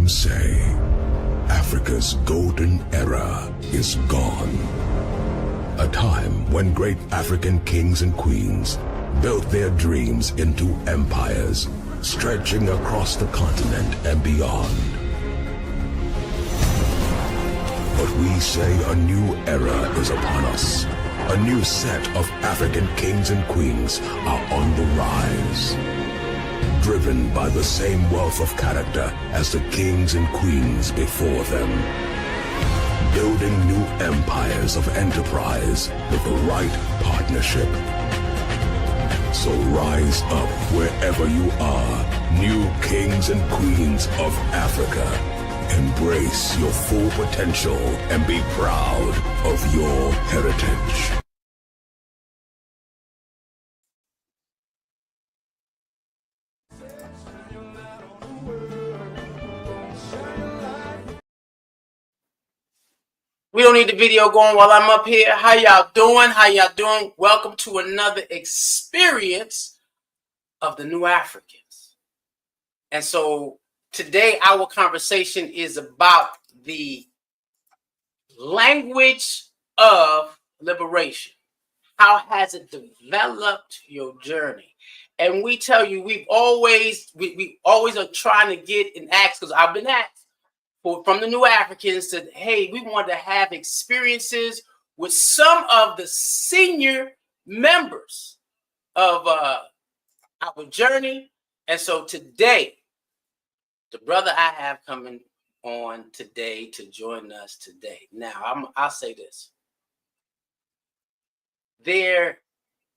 Some say Africa's golden era is gone. A time when great African kings and queens built their dreams into empires, stretching across the continent and beyond. But we say a new era is upon us. A new set of African kings and queens are on the rise. Driven by the same wealth of character as the kings and queens before them. Building new empires of enterprise with the right partnership. So rise up wherever you are, new kings and queens of Africa. Embrace your full potential and be proud of your heritage. We don't need the video going while I'm up here. How y'all doing? How y'all doing? Welcome to another experience of the New Africans. And so today our conversation is about the language of liberation. How has it developed your journey? And we tell you, we always are trying to get and ask, because I've been asked from the New Africans that, hey, we want to have experiences with some of the senior members of our journey. And so today, the brother I have coming on today to join us today. Now, I'll say this. There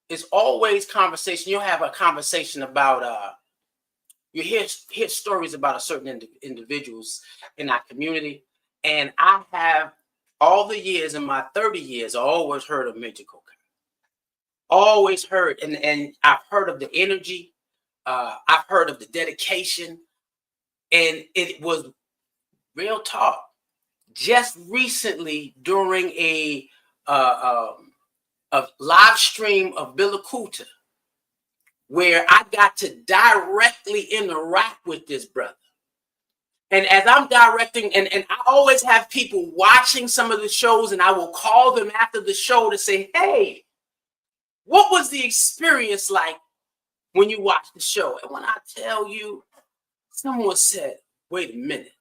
is always conversation. You'll have a conversation about you hear stories about a certain individuals in our community. And I have, all the years, in my 30 years, I always heard of Major Coca. Always heard. And I've heard of the energy. I've heard of the dedication. And it was real talk. Just recently, during a live stream of Bill Akuta, where I got to directly interact with this brother. And as I'm directing, and I always have people watching some of the shows, and I will call them after the show to say, hey, what was the experience like when you watched the show? And when I tell you, someone said, wait a minute.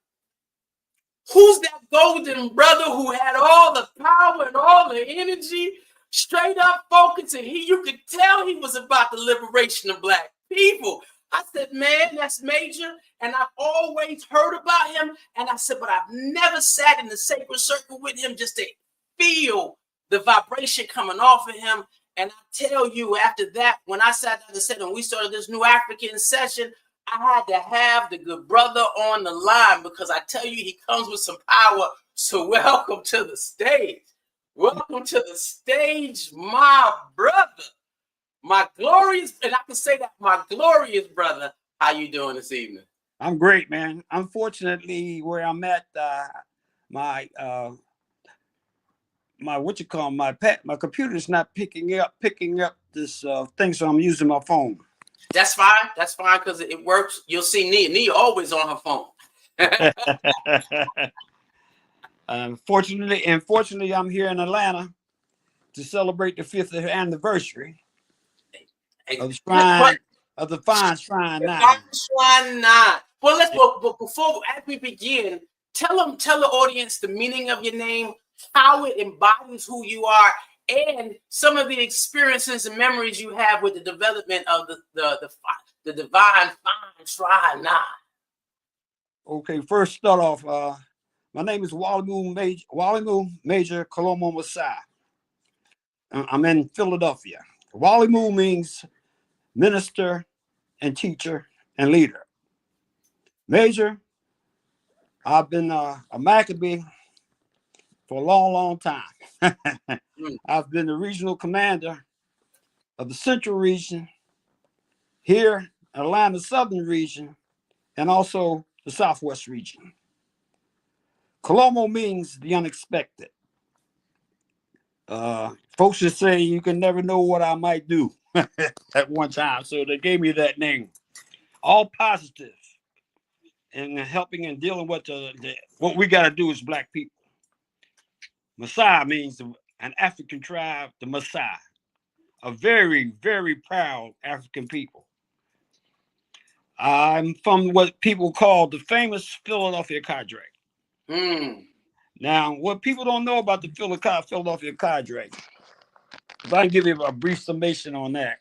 Who's that golden brother who had all the power and all the energy? Straight up focusing. You could tell he was about the liberation of Black people. I said, man, that's Major. And I've always heard about him. And I said, but I've never sat in the sacred circle with him just to feel the vibration coming off of him. And I tell you, after that, when I sat down and said, and we started this New African session, I had to have the good brother on the line, because I tell you, he comes with some power. So welcome to the stage. Welcome to the stage, my brother, my glorious, and I can say that, my glorious brother. How you doing this evening? I'm great, man. Unfortunately, where I'm at, my my computer's not picking up this thing, so I'm using my phone. That's fine. That's fine, because it works. You'll see Nia always on her phone. Unfortunately, I'm here in Atlanta to celebrate the 5th anniversary of the Fine Shrine 9. Shrine 9. Well, before as we begin, tell the audience the meaning of your name, how it embodies who you are, and some of the experiences and memories you have with the development of the Divine Fine Shrine 9. Okay, first start off. My name is Walimu Major Kalomo Masai. I'm in Philadelphia. Walimu means minister and teacher and leader. Major, I've been a Maccabee for a long, long time. I've been the regional commander of the Central Region, here in Atlanta Southern Region, and also the Southwest Region. Kalomo means the unexpected. Folks just say you can never know what I might do at one time, so they gave me that name. All positive and helping and dealing with what we got to do as black people. Maasai means an African tribe, the Maasai, a very, very proud African people. I'm from what people call the famous Philadelphia cadre. Now, what people don't know about the Philadelphia cadre, if I can give you a brief summation on that,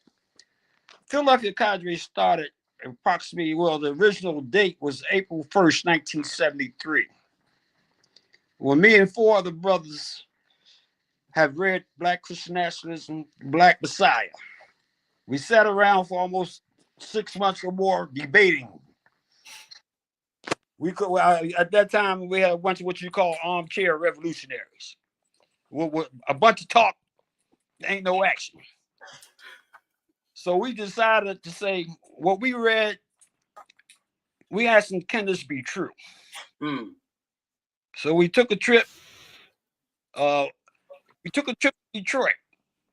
Philadelphia cadre started approximately, well, the original date was April 1st, 1973. When me and four other brothers have read Black Christian Nationalism, Black Messiah, we sat around for almost 6 months or more debating. We could at that time we had a bunch of what you call armchair revolutionaries. With a bunch of talk, ain't no action. So we decided to say what we read. We asked them, can this be true? So we took a trip. We took a trip to Detroit.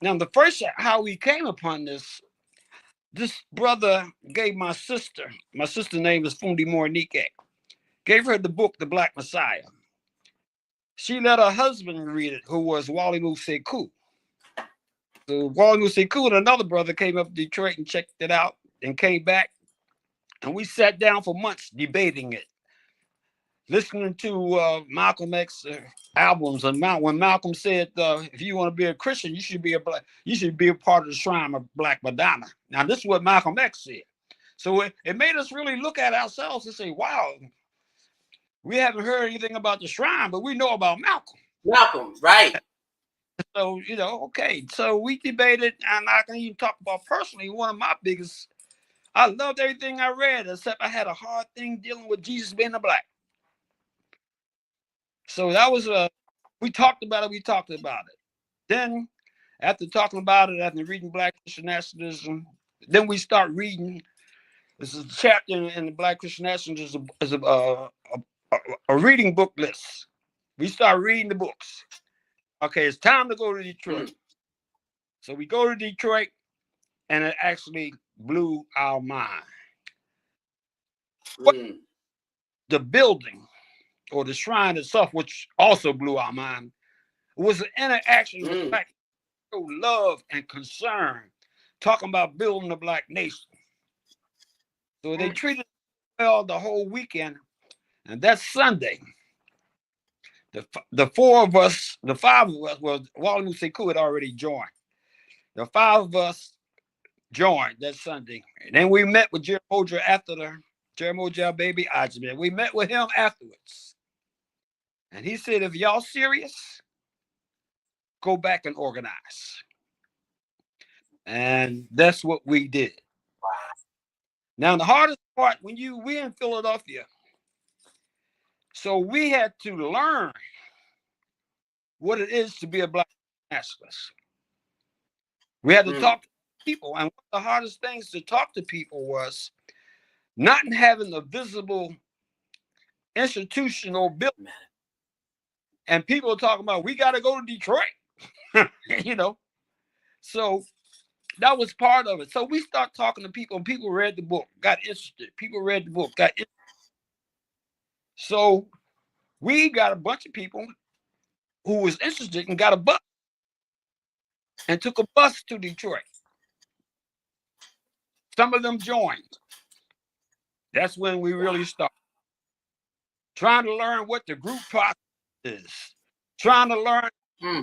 Now the first how we came upon this brother gave my sister's name is Fundi Morinike, gave her the book, The Black Messiah. She let her husband read it, who was Walimu Sekou. So Walimu Sekou and another brother came up to Detroit and checked it out and came back. And we sat down for months debating it, listening to Malcolm X albums. And when Malcolm said, if you want to be a Christian, you should be a part of the Shrine of Black Madonna. Now, this is what Malcolm X said. So it made us really look at ourselves and say, wow, we haven't heard anything about the Shrine, but we know about Malcolm. Malcolm, right. So, okay. So we debated, and I can even talk about personally, one of my biggest, I loved everything I read, except I had a hard thing dealing with Jesus being a black. So that was we talked about it. Then after talking about it, after reading Black Christian Nationalism, then we start reading. This is a chapter in the Black Christian Nationalism is a reading book list. We start reading the books. Okay, it's time to go to Detroit. So we go to Detroit, and it actually blew our mind. The building or the shrine itself, which also blew our mind, was an interaction with black people, love and concern, talking about building a black nation. So they treated us well the whole weekend, and that Sunday, the five of us, well, Walimu Sekou had already joined. The five of us joined that Sunday. And then we met with Jeramogi after Jeramogi baby Ajman. We met with him afterwards. And he said, if y'all serious, go back and organize. And that's what we did. Now, the hardest part, we in Philadelphia, so we had to learn what it is to be a black nationalist. We had to talk to people. And one of the hardest things to talk to people was not having a visible institutional building. And people talking about, we got to go to Detroit, So that was part of it. So we start talking to people, and people read the book, got interested. People read the book, got interested. So we got a bunch of people who was interested and got a bus and took a bus to Detroit. Some of them joined. That's when we really started trying to learn what the group process is, trying to learn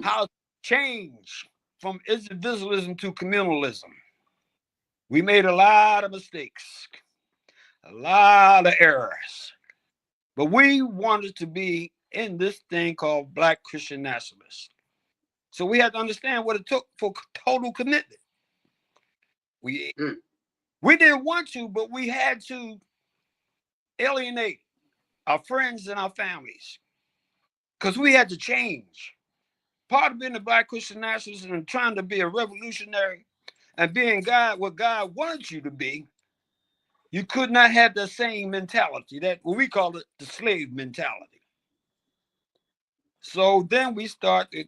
how to change from individualism to communalism. We made a lot of mistakes, a lot of errors, but we wanted to be in this thing called Black Christian Nationalists. So we had to understand what it took for total commitment. We didn't want to, but we had to alienate our friends and our families because we had to change. Part of being a Black Christian Nationalist and trying to be a revolutionary and being what God wanted you to be, you could not have the same mentality, that what we call it the slave mentality. So then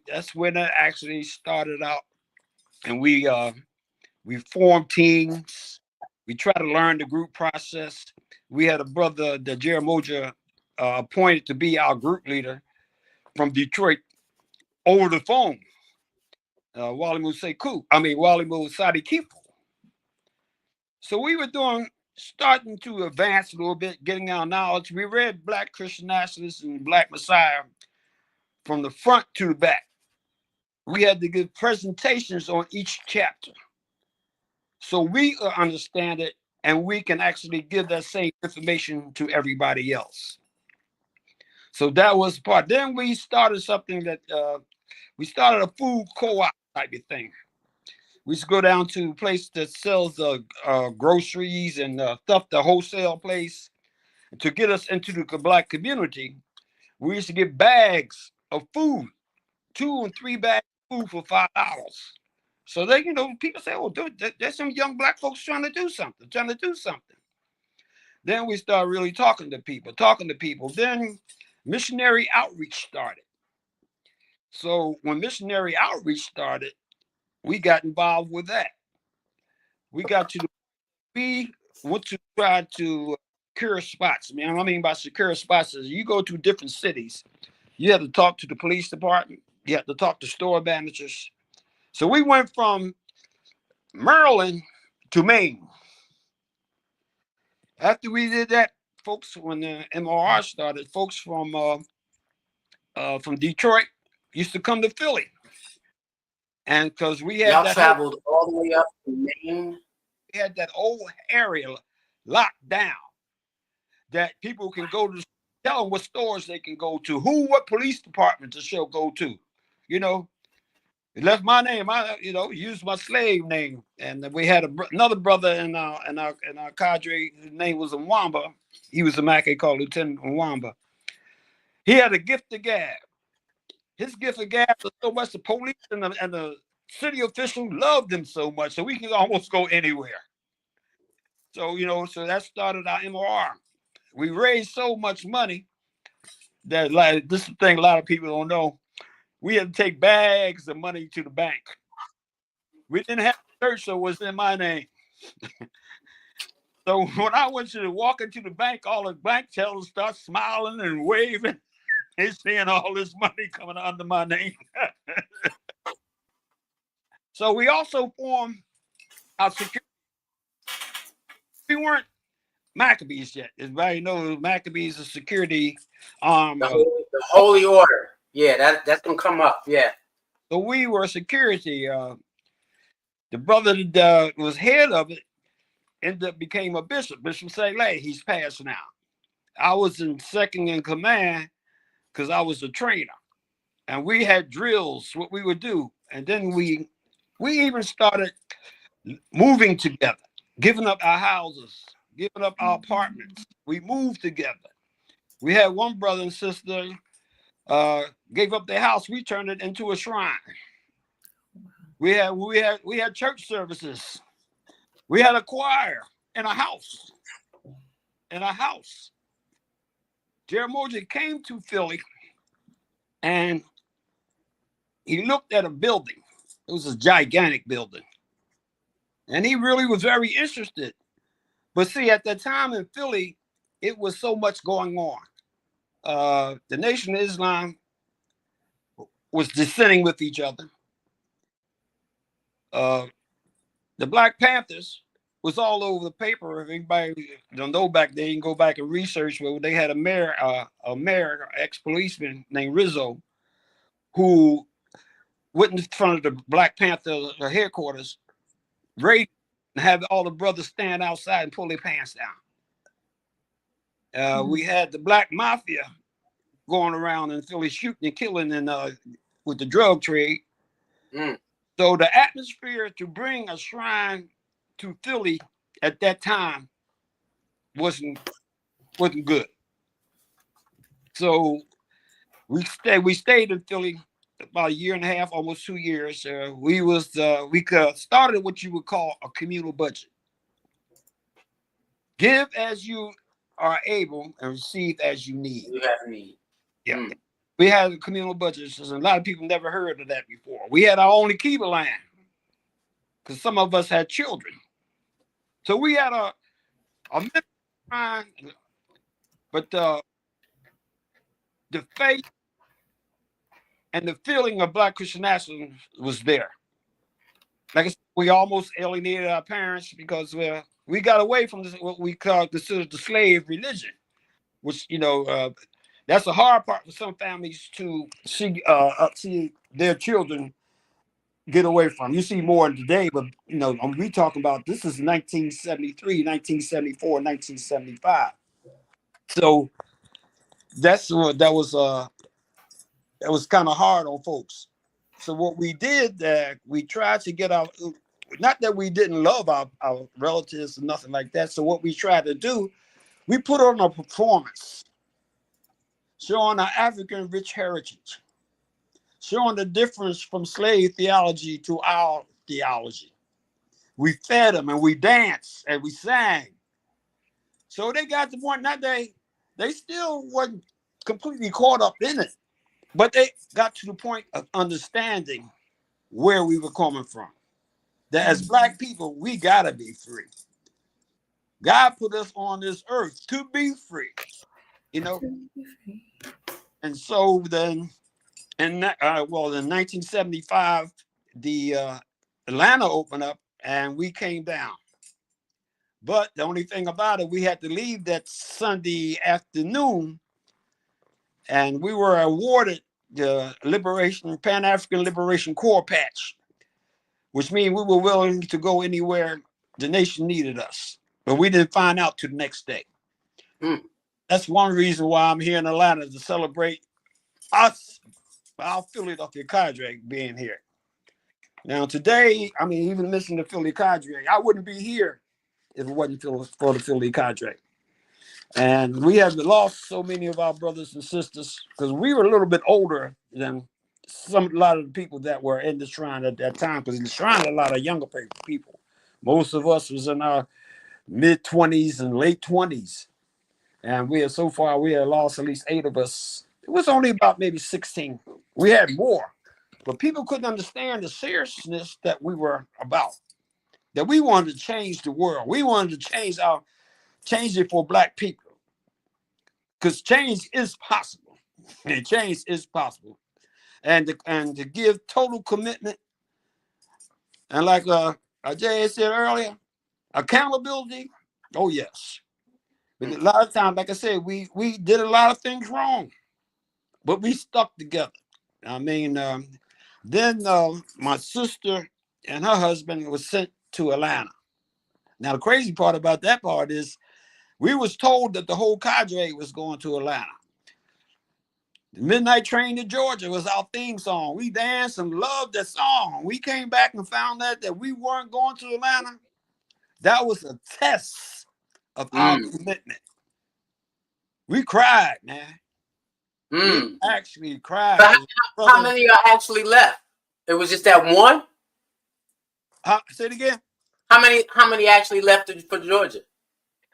that's when it actually started out. And we formed teams. We try to learn the group process. we had a brother that Jeramoja appointed to be our group leader from Detroit over the phone. Wally Sadi Kifu. So we were starting to advance a little bit, getting our knowledge. We read Black Christian Nationalists and Black Messiah from the front to the back. We had to give presentations on each chapter, so we understand it, and we can actually give that same information to everybody else. So that was part. Then we started something that we started a food co-op type of thing. We used to go down to a place that sells groceries and stuff, the wholesale place. To get us into the Black community, we used to get bags of food, 2 and 3 bags of food for $5. So they, people say, "Oh, there's some young Black folks trying to do something." Then we started really talking to people. Then missionary outreach started. So when missionary outreach started, we got involved with that. We went to try to secure spots. Man, what I mean by secure spots is you go to different cities, you have to talk to the police department, you have to talk to store managers. So we went from Maryland to Maine. After we did that, folks, when the MRR started, folks from Detroit used to come to Philly. And because we had y'all traveled all the way up to Maine. We had that whole area locked down that people can go to, tell them what stores they can go to, what police department to go to. It left my name. I used my slave name, and we had another brother in our cadre. His name was Nwamba. He was a Mackay called Lieutenant Nwamba. He had a gift of gab. His gift of gab was so much the police and the city official loved him so much, so we can almost go anywhere. So so that started our MRR. We raised so much money that, like, this is the thing a lot of people don't know. We had to take bags of money to the bank. We didn't have a church, so it was in my name. So when I went to walk into the bank, all the bank tellers start smiling and waving. They're seeing all this money coming under my name. So we also formed our security. We weren't Maccabees yet. Everybody knows Maccabees is security. The Holy Order. Yeah, that's gonna come up. Yeah. So we were security. The brother that was head of it ended up became a bishop. Bishop Saleh. He's passed now. I was in second in command because I was a trainer, and we had drills. What we would do, and then we even started moving together, giving up our houses, giving up our apartments. We moved together. We had one brother and sister gave up their house. We turned it into a shrine. We had church services. We had a choir in a house. Jeramoja came to Philly, and he looked at a building. It was a gigantic building, and he really was very interested. But see, at that time in Philly, it was so much going on. The Nation of Islam was dissenting with each other. The Black Panthers was all over the paper. If anybody don't know back then, you can go back and research where they had a mayor, ex-policeman named Rizzo, who went in front of the Black Panther headquarters, raped, and had all the brothers stand outside and pull their pants down. We had the Black Mafia going around in Philly shooting and killing and with the drug trade. So the atmosphere to bring a shrine to Philly at that time wasn't good. So we stayed in Philly about a year and a half, almost 2 years. We started what you would call a communal budget. Give as you are able and receive as you need. You have need. Yeah. We had a communal budget, and a lot of people never heard of that before. We had our own Akiba land because some of us had children. So we had a trying, but the faith and the feeling of Black Christian nationalism was there. Like I said, we almost alienated our parents because we got away from this, what we consider the slave religion, which that's a hard part for some families to see their children get away from. You see more today, but we talking about this is 1973, 1974, 1975. So that was kind of hard on folks. So what we did, we tried to get our, not that we didn't love our relatives or nothing like that. So what we tried to do, we put on a performance showing our African rich heritage, showing the difference from slave theology to our theology. We fed them and we danced and we sang. So they got the point, not they still wasn't completely caught up in it, but they got to the point of understanding where we were coming from. That as Black people, we gotta be free. God put us on this earth to be free, And so then, in 1975, the Atlanta opened up and we came down. But the only thing about it, we had to leave that Sunday afternoon, and we were awarded the Pan-African Liberation Corps patch, which means we were willing to go anywhere the nation needed us. But we didn't find out till the next day. That's one reason why I'm here in Atlanta, to celebrate us, our Philadelphia cadre being here. Now today, even missing the Philly cadre, I wouldn't be here if it wasn't for the Philly cadre. And we have lost so many of our brothers and sisters because we were a little bit older than a lot of the people that were in the shrine at that time, because the shrine had a lot of younger people. Most of us was in our mid-20s and late 20s. And we had lost at least 8 of us. It was only about maybe 16. We had more, but people couldn't understand the seriousness that we were about, that we wanted to change the world. We wanted to change it for Black people, because change is possible. And change is possible. And to give total commitment, and like Jay said earlier, accountability. Oh yes. But a lot of times, like I said, we did a lot of things wrong, but we stuck together. Then my sister and her husband was sent to Atlanta. Now the crazy part about that part is, we was told that the whole cadre was going to Atlanta. The Midnight Train to Georgia was our theme song. We danced and loved that song. We came back and found out that we weren't going to Atlanta. That was a test of our commitment. We cried, man. We actually cried. How many are actually left? It was just that one? Say it again. How many actually left for Georgia?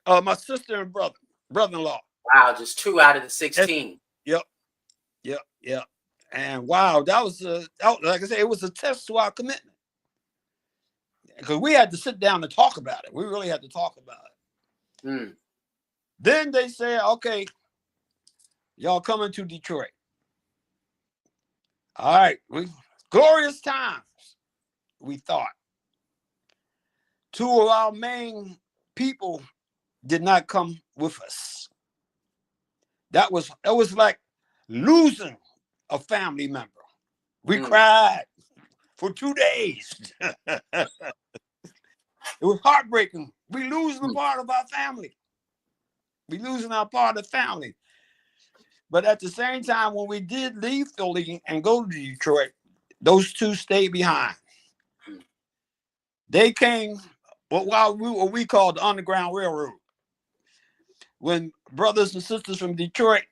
My sister and brother-in-law. Wow, just 2 out of the 16. Yep. And wow, that was like I said, it was a test to our commitment, because we had to sit down and talk about it. We really had to talk about it. Then they said, okay, y'all coming to Detroit. All right, glorious times, we thought. 2 of our main people did not come with us. That was like losing a family member. We cried for 2 days. It was heartbreaking. We losing a part of our family. We losing our part of the family. But at the same time, when we did leave Philly and go to Detroit, those 2 stayed behind. They came what we called the Underground Railroad. When brothers and sisters from Detroit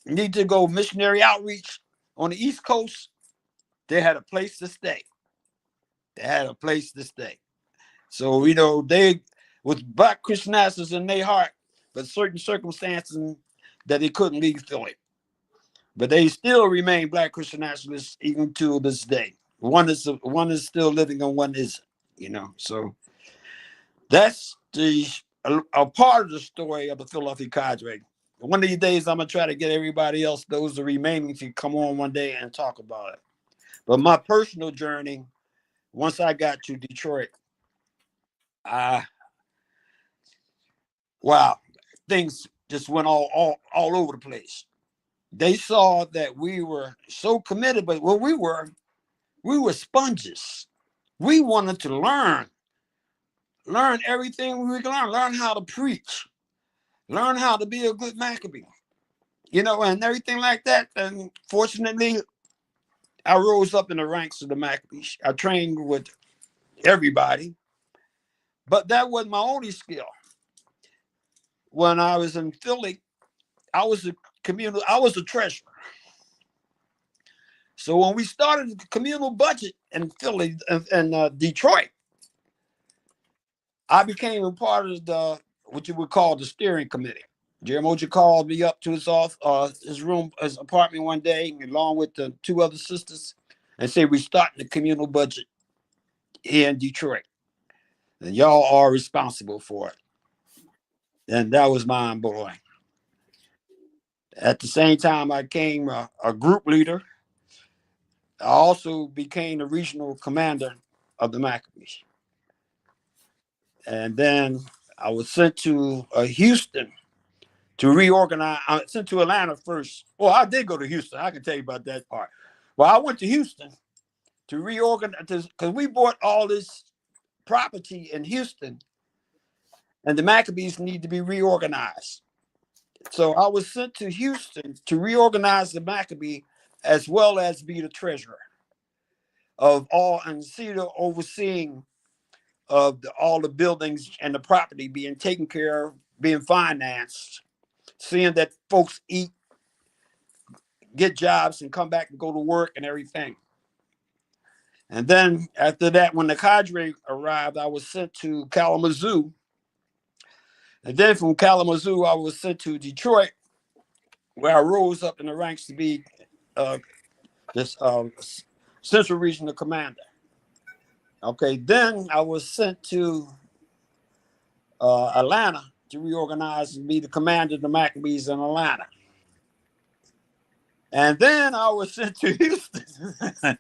need to go missionary outreach on the East Coast, they had a place to stay. So, they was Black Christian nationalists in their heart, but certain circumstances that they couldn't leave Philly. But they still remain Black Christian nationalists even to this day. One is still living and one isn't, So that's the a part of the story of the Philadelphia Cadre. One of these days, I'm gonna try to get everybody else, those the remaining, to come on one day and talk about it. But my personal journey, once I got to Detroit, wow, things just went all over the place. They saw that we were so committed, but what we were sponges. We wanted to learn everything we could learn how to preach, learn how to be a good Maccabee, and everything like that. And fortunately, I rose up in the ranks of the Maccabees. I trained with everybody, but that wasn't my only skill. When I was in Philly, I was a treasurer. So when we started the communal budget in Philly and Detroit, I became a part of what you would call the steering committee. Jerry Moja called me up to his apartment one day, along with the two other sisters, and said, "We're starting the communal budget here in Detroit, and y'all are responsible for it." And that was mind blowing. At the same time, I became a group leader. I also became the regional commander of the Maccabees. And then I was sent to Houston to reorganize. I was sent to Atlanta first. Well, I did go to Houston. I can tell you about that part. Well, I went to Houston to reorganize because we bought all this property in Houston, and the Maccabees need to be reorganized. So I was sent to Houston to reorganize the Maccabee as well as be the treasurer of all and see the overseeing of all the buildings and the property being taken care of, being financed, seeing that folks eat, get jobs, and come back and go to work and everything. And then after that, when the cadre arrived, I was sent to Kalamazoo. And then from Kalamazoo, I was sent to Detroit, where I rose up in the ranks to be this Central Regional Commander. Okay, then I was sent to Atlanta to reorganize and be the commander of the Maccabees in Atlanta. And then I was sent to Houston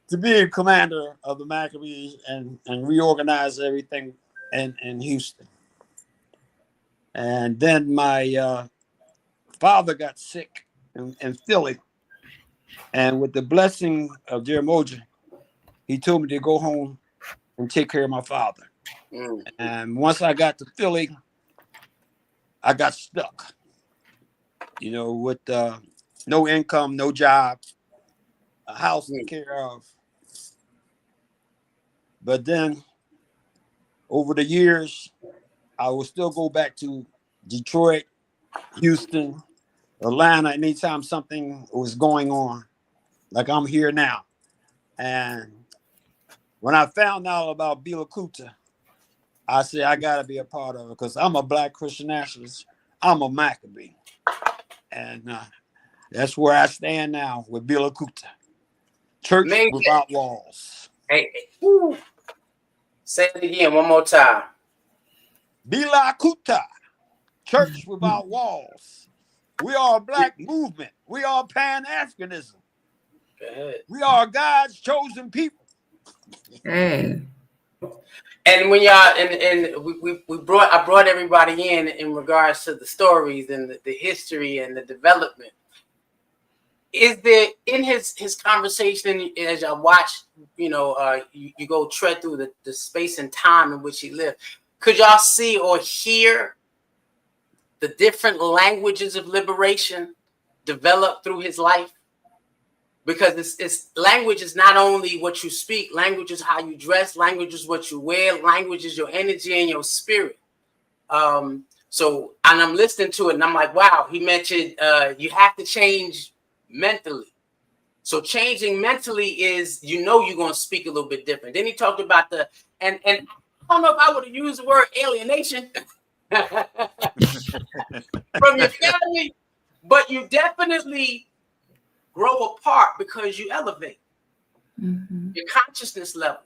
to be a commander of the Maccabees and reorganize everything in Houston. And then my father got sick in Philly. And with the blessing of Jerry Moja, he told me to go home and take care of my father. And once I got to Philly, I got stuck, with no income, no job, a house to take care of. But then over the years, I would still go back to Detroit, Houston, Atlanta, anytime something was going on, like I'm here now. And when I found out about Bila Kuta, I said, I got to be a part of it because I'm a Black Christian nationalist. I'm a Maccabee. And that's where I stand now with Bila Kuta. Church without walls. Hey, say it again one more time. Bila Kuta, Church without walls. We are a Black movement. We are Pan-Africanism. We are God's chosen people. Hey. And when y'all and I brought everybody in regards to the stories and the history and the development. Is there in his conversation as y'all watch, you go tread through the space and time in which he lived, could y'all see or hear the different languages of liberation developed through his life? Because it's language is not only what you speak, language is how you dress, language is what you wear, language is your energy and your spirit. So, and I'm listening to it and I'm like, wow, he mentioned you have to change mentally. So changing mentally is, you're going to speak a little bit different. Then he talked about and I don't know if I would have used the word alienation from your family, but you definitely grow apart because you elevate your consciousness level.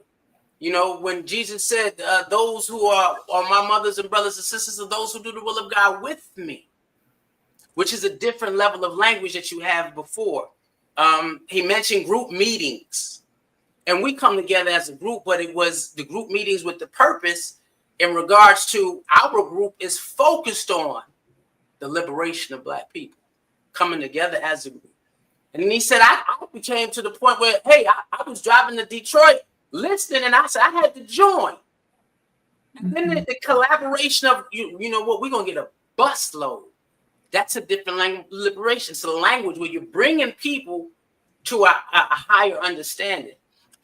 You know, when Jesus said, those who are my mothers and brothers and sisters are those who do the will of God with me, which is a different level of language that you have before. He mentioned group meetings, and we come together as a group, but it was the group meetings with the purpose in regards to our group is focused on the liberation of Black people, coming together as a group. And then he said, I became to the point where, hey, I was driving to Detroit listening, and I said, I had to join. And then the collaboration of, you know what, we're going to get a bus load. That's a different language, liberation. It's a language where you're bringing people to a higher understanding.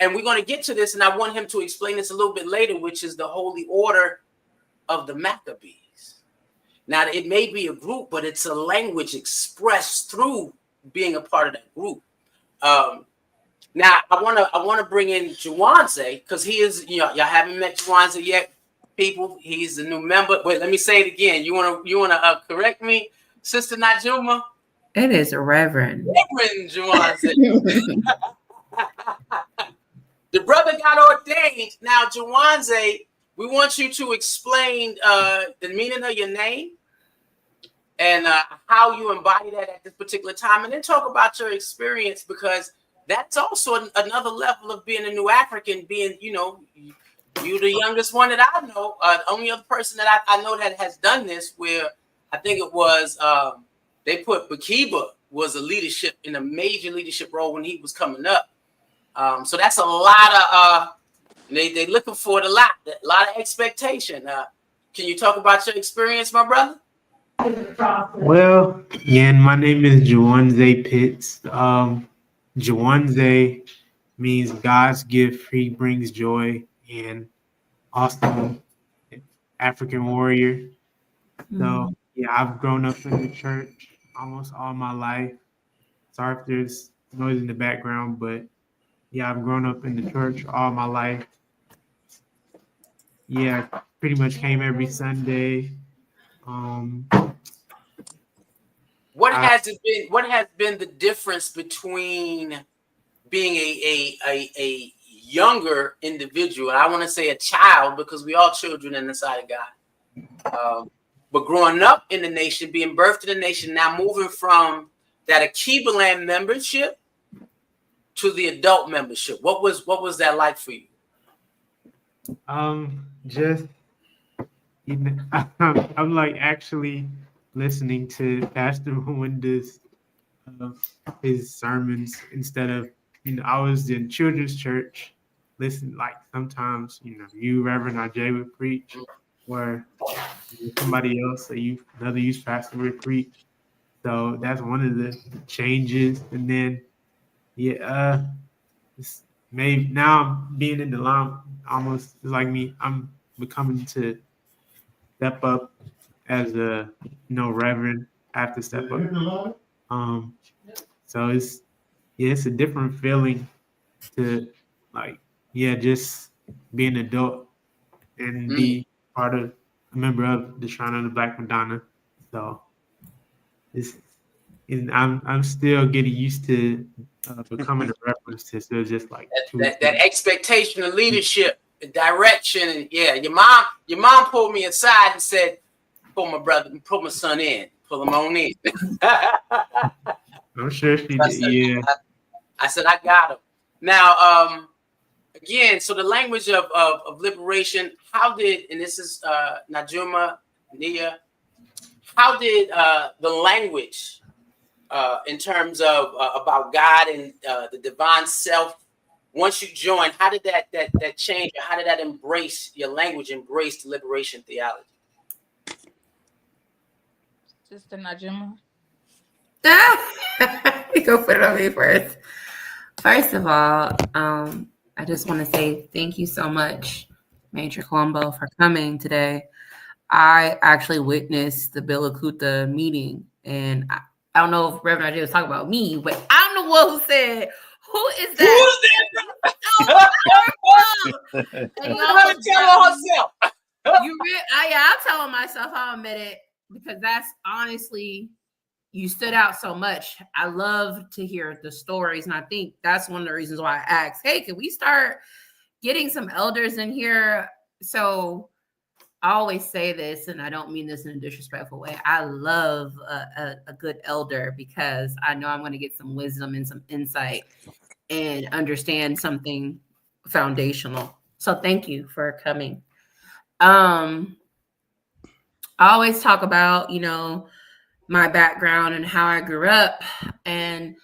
And we're going to get to this, and I want him to explain this a little bit later, which is the holy order of the Maccabees. Now, it may be a group, but it's a language expressed through being a part of that group. Now, I want to bring in Juwanze, because he is, y'all haven't met Juwanze yet, people. He's a new member. Wait, let me say it again. You want to correct me, Sister Najuma? It is a Reverend. Reverend Juwanze. The brother got ordained. Now, Juwanze, we want you to explain the meaning of your name and how you embody that at this particular time, and then talk about your experience, because that's also another level of being a new African, being, you the youngest one that I know, only other person that I know that has done this, where I think it was, they put Bakiba was in a major leadership role when he was coming up. So that's a lot of, they looking for it a lot of expectation. Can you talk about your experience, my brother? Well, yeah, and my name is Juwanze Pitts. Juwanze means God's gift. He brings joy, and also African warrior. So yeah, I've grown up in the church almost all my life. Sorry if there's noise in the background, but yeah, I've grown up in the church all my life. Yeah, pretty much came every Sunday. What has been the difference between being a younger individual? I want to say a child, because we all children in the sight of God. But growing up in the nation, being birthed in the nation, now moving from that Akiba Land membership to the adult membership. What was that like for you? Just I'm like actually listening to Pastor Winda's his sermons instead of, I was in children's church, listen, like sometimes, you, Reverend RJ, would preach, or somebody else, another youth pastor would preach. So that's one of the changes. And then, it's maybe now I'm being in the line, almost like me, I'm becoming to step up as a, Reverend. I have to step up. So it's a different feeling to just be an adult and be a member of the Shrine of the Black Madonna. So I'm still getting used to becoming a reference to still just like that expectation of leadership, direction, and your mom pulled me aside and said, "Pull my son in, pull him on in." I'm sure she did. Yeah. I said, I got him. Now, again, so the language of liberation, how did, and this is Najuma, Nia, how did the language in terms of about God and the divine self, once you joined, how did that change? Or how did that embrace your language, embrace the liberation theology? Sister Najuma. You go put it on me first. First of all, I just want to say thank you so much, Major Colombo, for coming today. I actually witnessed the Bill Akuta meeting, and I don't know if Reverend RJ was talking about me, but I'm the one who said, "Who is that?" And y'all tell herself. I'm telling myself I'll admit it, because that's honestly, you stood out so much. I love to hear the stories, and I think that's one of the reasons why I asked, hey, can we start getting some elders in here. So I always say this, and I don't mean this in a disrespectful way. I love a good elder because I know I'm going to get some wisdom and some insight and understand something foundational. So thank you for coming. I always talk about, my background and how I grew up, and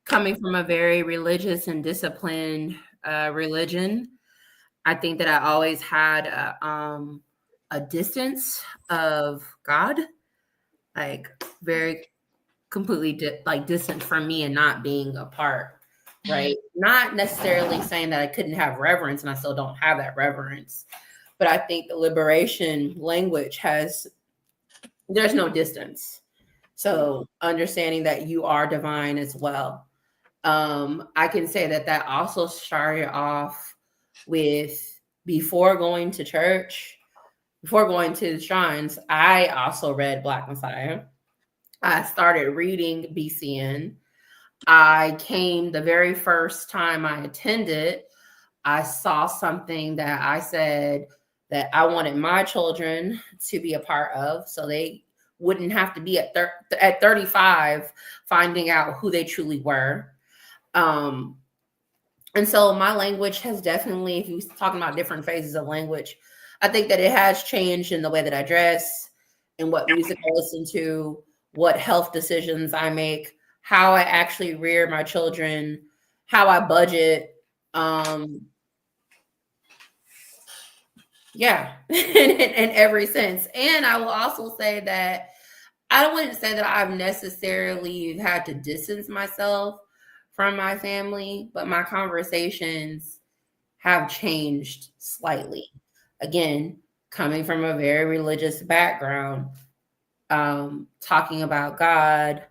coming from a very religious and disciplined religion. I think that I always had a distance of God, like very completely distant from me and not being a part, right? Not necessarily saying that I couldn't have reverence, and I still don't have that reverence, but I think the liberation language there's no distance. So understanding that you are divine as well. I can say that also started off with before going to church, before going to the shrines, I also read Black Messiah. I started reading BCN. The very first time I attended, I saw something that I said that I wanted my children to be a part of, so they wouldn't have to be at 35 finding out who they truly were. And so my language has definitely, if you're talking about different phases of language, I think that it has changed in the way that I dress and what music I listen to, what health decisions I make, how I actually rear my children, how I budget. Yeah, in every sense. And I will also say that I wouldn't say that I've necessarily had to distance myself from my family, but my conversations have changed slightly. Again, coming from a very religious background, talking about God,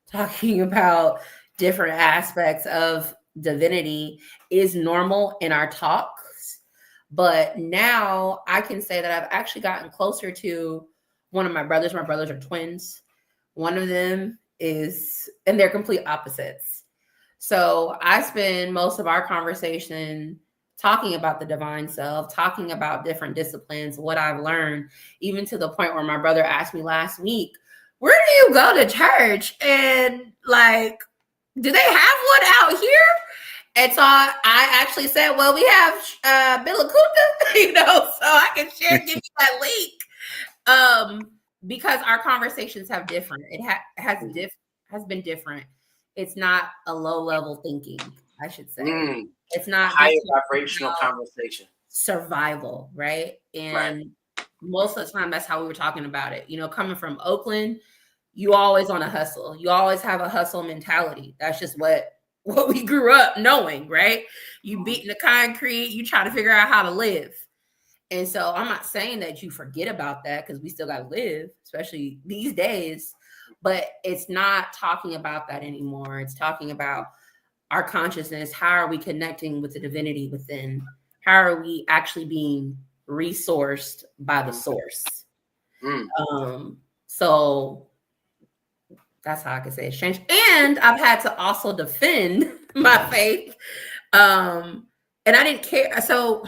talking about different aspects of divinity is normal in our talks. But now I can say that I've actually gotten closer to one of my brothers. My brothers are twins. One of them and they're complete opposites. So I spend most of our conversation talking about the divine self, talking about different disciplines, what I've learned, even to the point where my brother asked me last week, where do you go to church? And do they have one out here? And so I actually said, well, we have Bill Akuta, so I can give you that link. Because our conversations have different. It has been different. It's not a low level thinking, I should say. It's not higher vibrational conversation. Survival, right? And most of the time, that's how we were talking about it. Coming from Oakland, you always on a hustle. You always have a hustle mentality. That's just what we grew up knowing, right? You beating the concrete, you try to figure out how to live. And so I'm not saying that you forget about that, because we still got to live, especially these days, but it's not talking about that anymore. It's talking about our consciousness. How are we connecting with the divinity within? How are we actually being resourced by the source? So that's how I can say it's changed. And I've had to also defend my faith. And I didn't care. So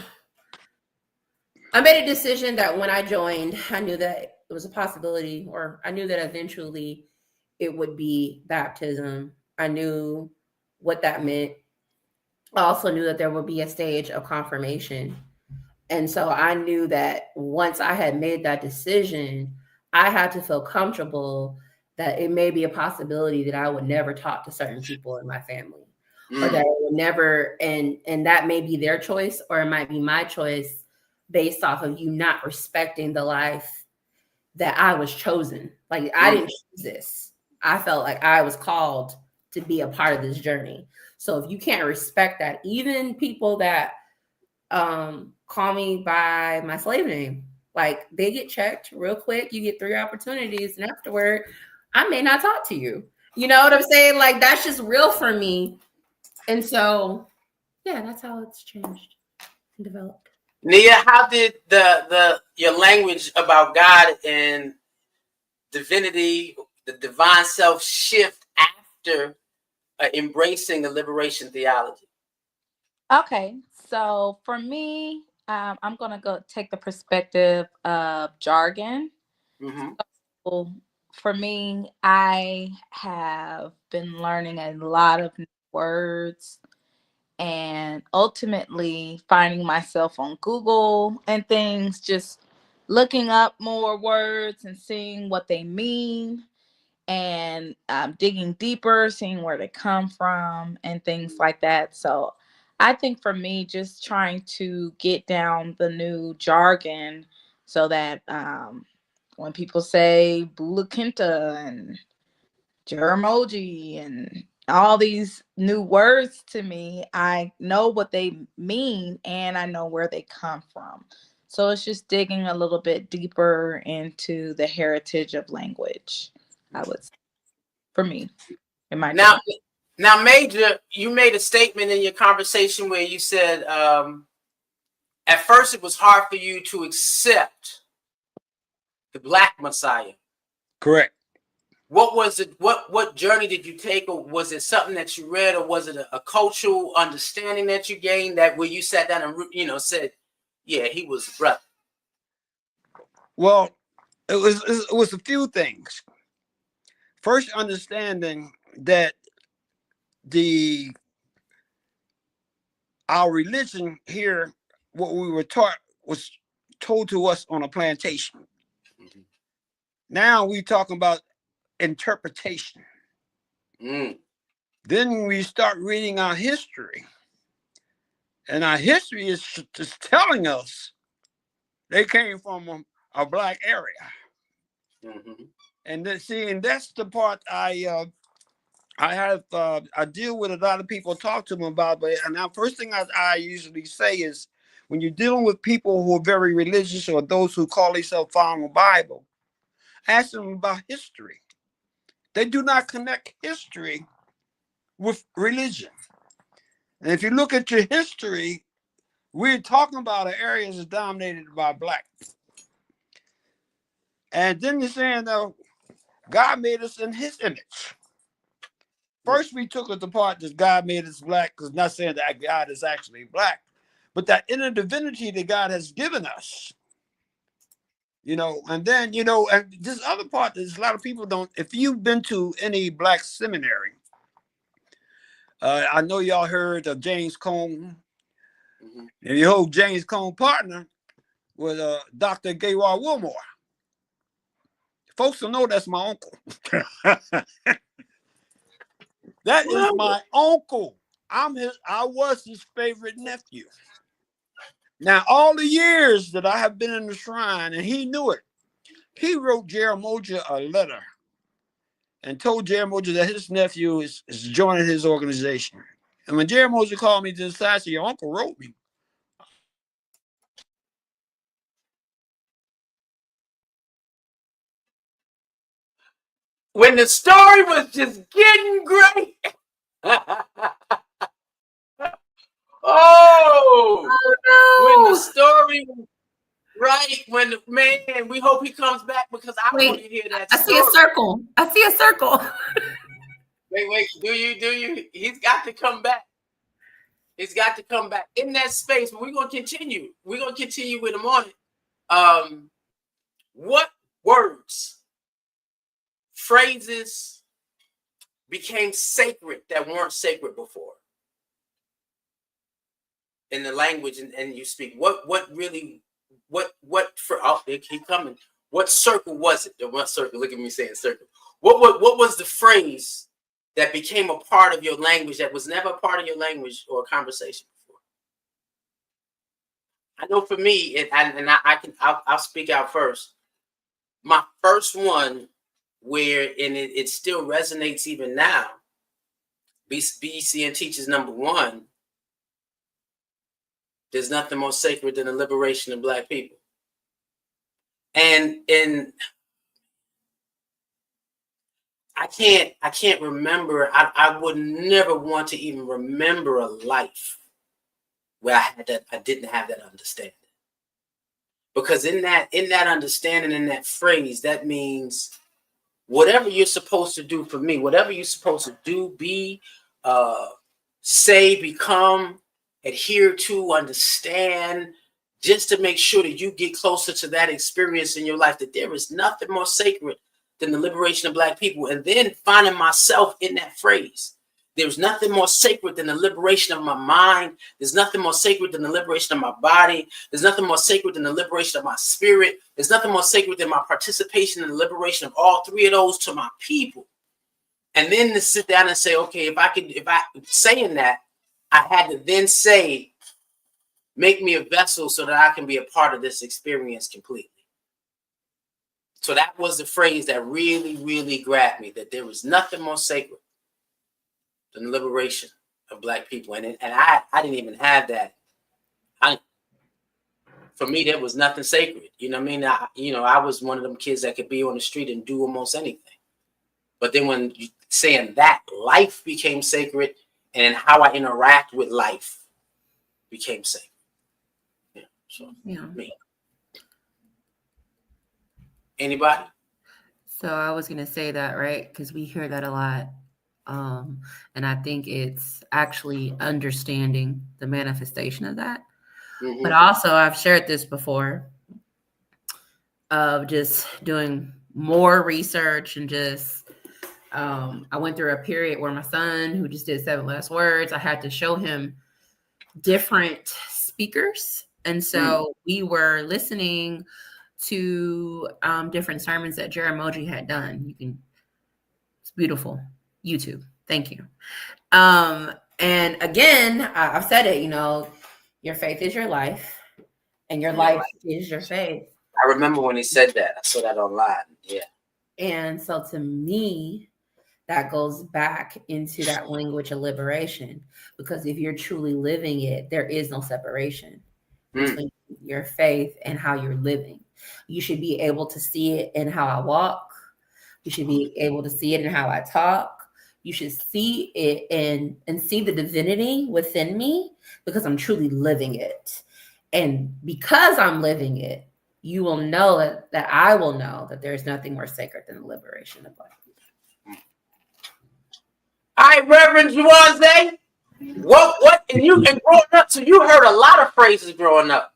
I made a decision that when I joined, I knew that it was a possibility, or I knew that eventually it would be baptism. I knew what that meant. I also knew that there would be a stage of confirmation. And so I knew that once I had made that decision, I had to feel comfortable that it may be a possibility that I would never talk to certain people in my family, or that I would never, and that may be their choice, or it might be my choice based off of you not respecting the life that I was chosen. Like, I didn't choose this. I felt like I was called to be a part of this journey. So if you can't respect that, even people that call me by my slave name, like, they get checked real quick. You get 3 opportunities, and afterward, I may not talk to you. You know what I'm saying? Like, that's just real for me. And so, yeah, that's how it's changed and developed. Nia, how did your language about God and divinity, the divine self, shift after embracing the liberation theology? Okay, so for me, I'm gonna go take the perspective of jargon. Mm-hmm. So for me, I have been learning a lot of new words and ultimately finding myself on Google and things, just looking up more words and seeing what they mean and digging deeper, seeing where they come from and things like that. So I think for me, just trying to get down the new jargon so that when people say Bula Kinta and Jaramoji and all these new words to me, I know what they mean and I know where they come from. So it's just digging a little bit deeper into the heritage of language, I would say, for me in my Now, journey. now, Major, you made a statement in your conversation where you said at first it was hard for you to accept the Black Messiah. Correct. What was it? What journey did you take, or was it something that you read, or was it a cultural understanding that you gained that where you sat down and said, "Yeah, he was a brother." Well, it was a few things. First, understanding that the our religion here, what we were taught was told to us on a plantation. Mm-hmm. Now we talking about interpretation. Mm. Then we start reading our history, and our history is just telling us they came from a black area. Mm-hmm. And and that's the part I deal with a lot of people, talk to them about. But and the first thing I usually say is, when you're dealing with people who are very religious or those who call themselves following the Bible, ask them about history. They do not connect history with religion. And if you look at your history, we're talking about areas that's dominated by black. And then you're saying, though, God made us in his image. First, we took it apart that God made us black, because not saying that God is actually black, but that inner divinity that God has given us. And then, and this other part is a lot of people don't, if you've been to any black seminary, I know y'all heard of James Cone. Mm-hmm. And your whole James Cone partner was Dr. Gaywar Wilmore. Folks don't know that's my uncle. That is my uncle. I was his favorite nephew. Now, all the years that I have been in the shrine, and he knew it, he wrote Jaramogi a letter and told Jaramogi that his nephew is joining his organization. And when Jaramogi called me to the side, said, "Your uncle wrote me." When the story was just getting great. When the story, right? We hope he comes back, because I want to hear that story. I see a circle. I see a circle. Wait. Do you? He's got to come back. He's got to come back in that space. But we're going to continue. We're going to continue with him on it. What words, phrases became sacred that weren't sacred before in the language and you speak? What for? Oh, they keep coming. What circle was it? What circle? Look at me saying circle. What was the phrase that became a part of your language that was never a part of your language or conversation before? I know for me, I'll speak out first. My first one, where it still resonates even now. BCN teaches number 1. There's nothing more sacred than the liberation of black people. And I can't remember. I would never want to even remember a life where I didn't have that understanding. Because in that understanding, in that phrase, that means whatever you're supposed to do for me, whatever you're supposed to do, be, say, become, adhere to, understand, just to make sure that you get closer to that experience in your life, that there is nothing more sacred than the liberation of Black people. And then finding myself in that phrase. There's nothing more sacred than the liberation of my mind. There's nothing more sacred than the liberation of my body. There's nothing more sacred than the liberation of my spirit. There's nothing more sacred than my participation in the liberation of all three of those to my people. And then to sit down and say, okay, saying that, I had to then say, make me a vessel so that I can be a part of this experience completely. So that was the phrase that really, really grabbed me, that there was nothing more sacred than the liberation of Black people. And I didn't even have that. For me, there was nothing sacred. You know what I mean? I was one of them kids that could be on the street and do almost anything. But then when you saying that, life became sacred, and how I interact with life became sacred. Yeah. So me. Anybody? So I was going to say that, right? Because we hear that a lot. And I think it's actually understanding the manifestation of that. Mm-hmm. But also, I've shared this before, of just doing more research and just, I went through a period where my son, who just did 7 last words, I had to show him different speakers. And so we were listening to different sermons that Jaramogi had done. It's beautiful. YouTube. Thank you. And again, I've said it, your faith is your life and your life is your faith. I remember when he said that. I saw that online. Yeah. And so to me, that goes back into that language of liberation, because if you're truly living it, there is no separation between your faith and how you're living. You should be able to see it in how I walk. You should be able to see it in how I talk. You should see it and see the divinity within me, because I'm truly living it. And because I'm living it, you will know that I will know that there's nothing more sacred than the liberation of Black people. All right, Reverend Juwanze, what and growing up, so you heard a lot of phrases growing up.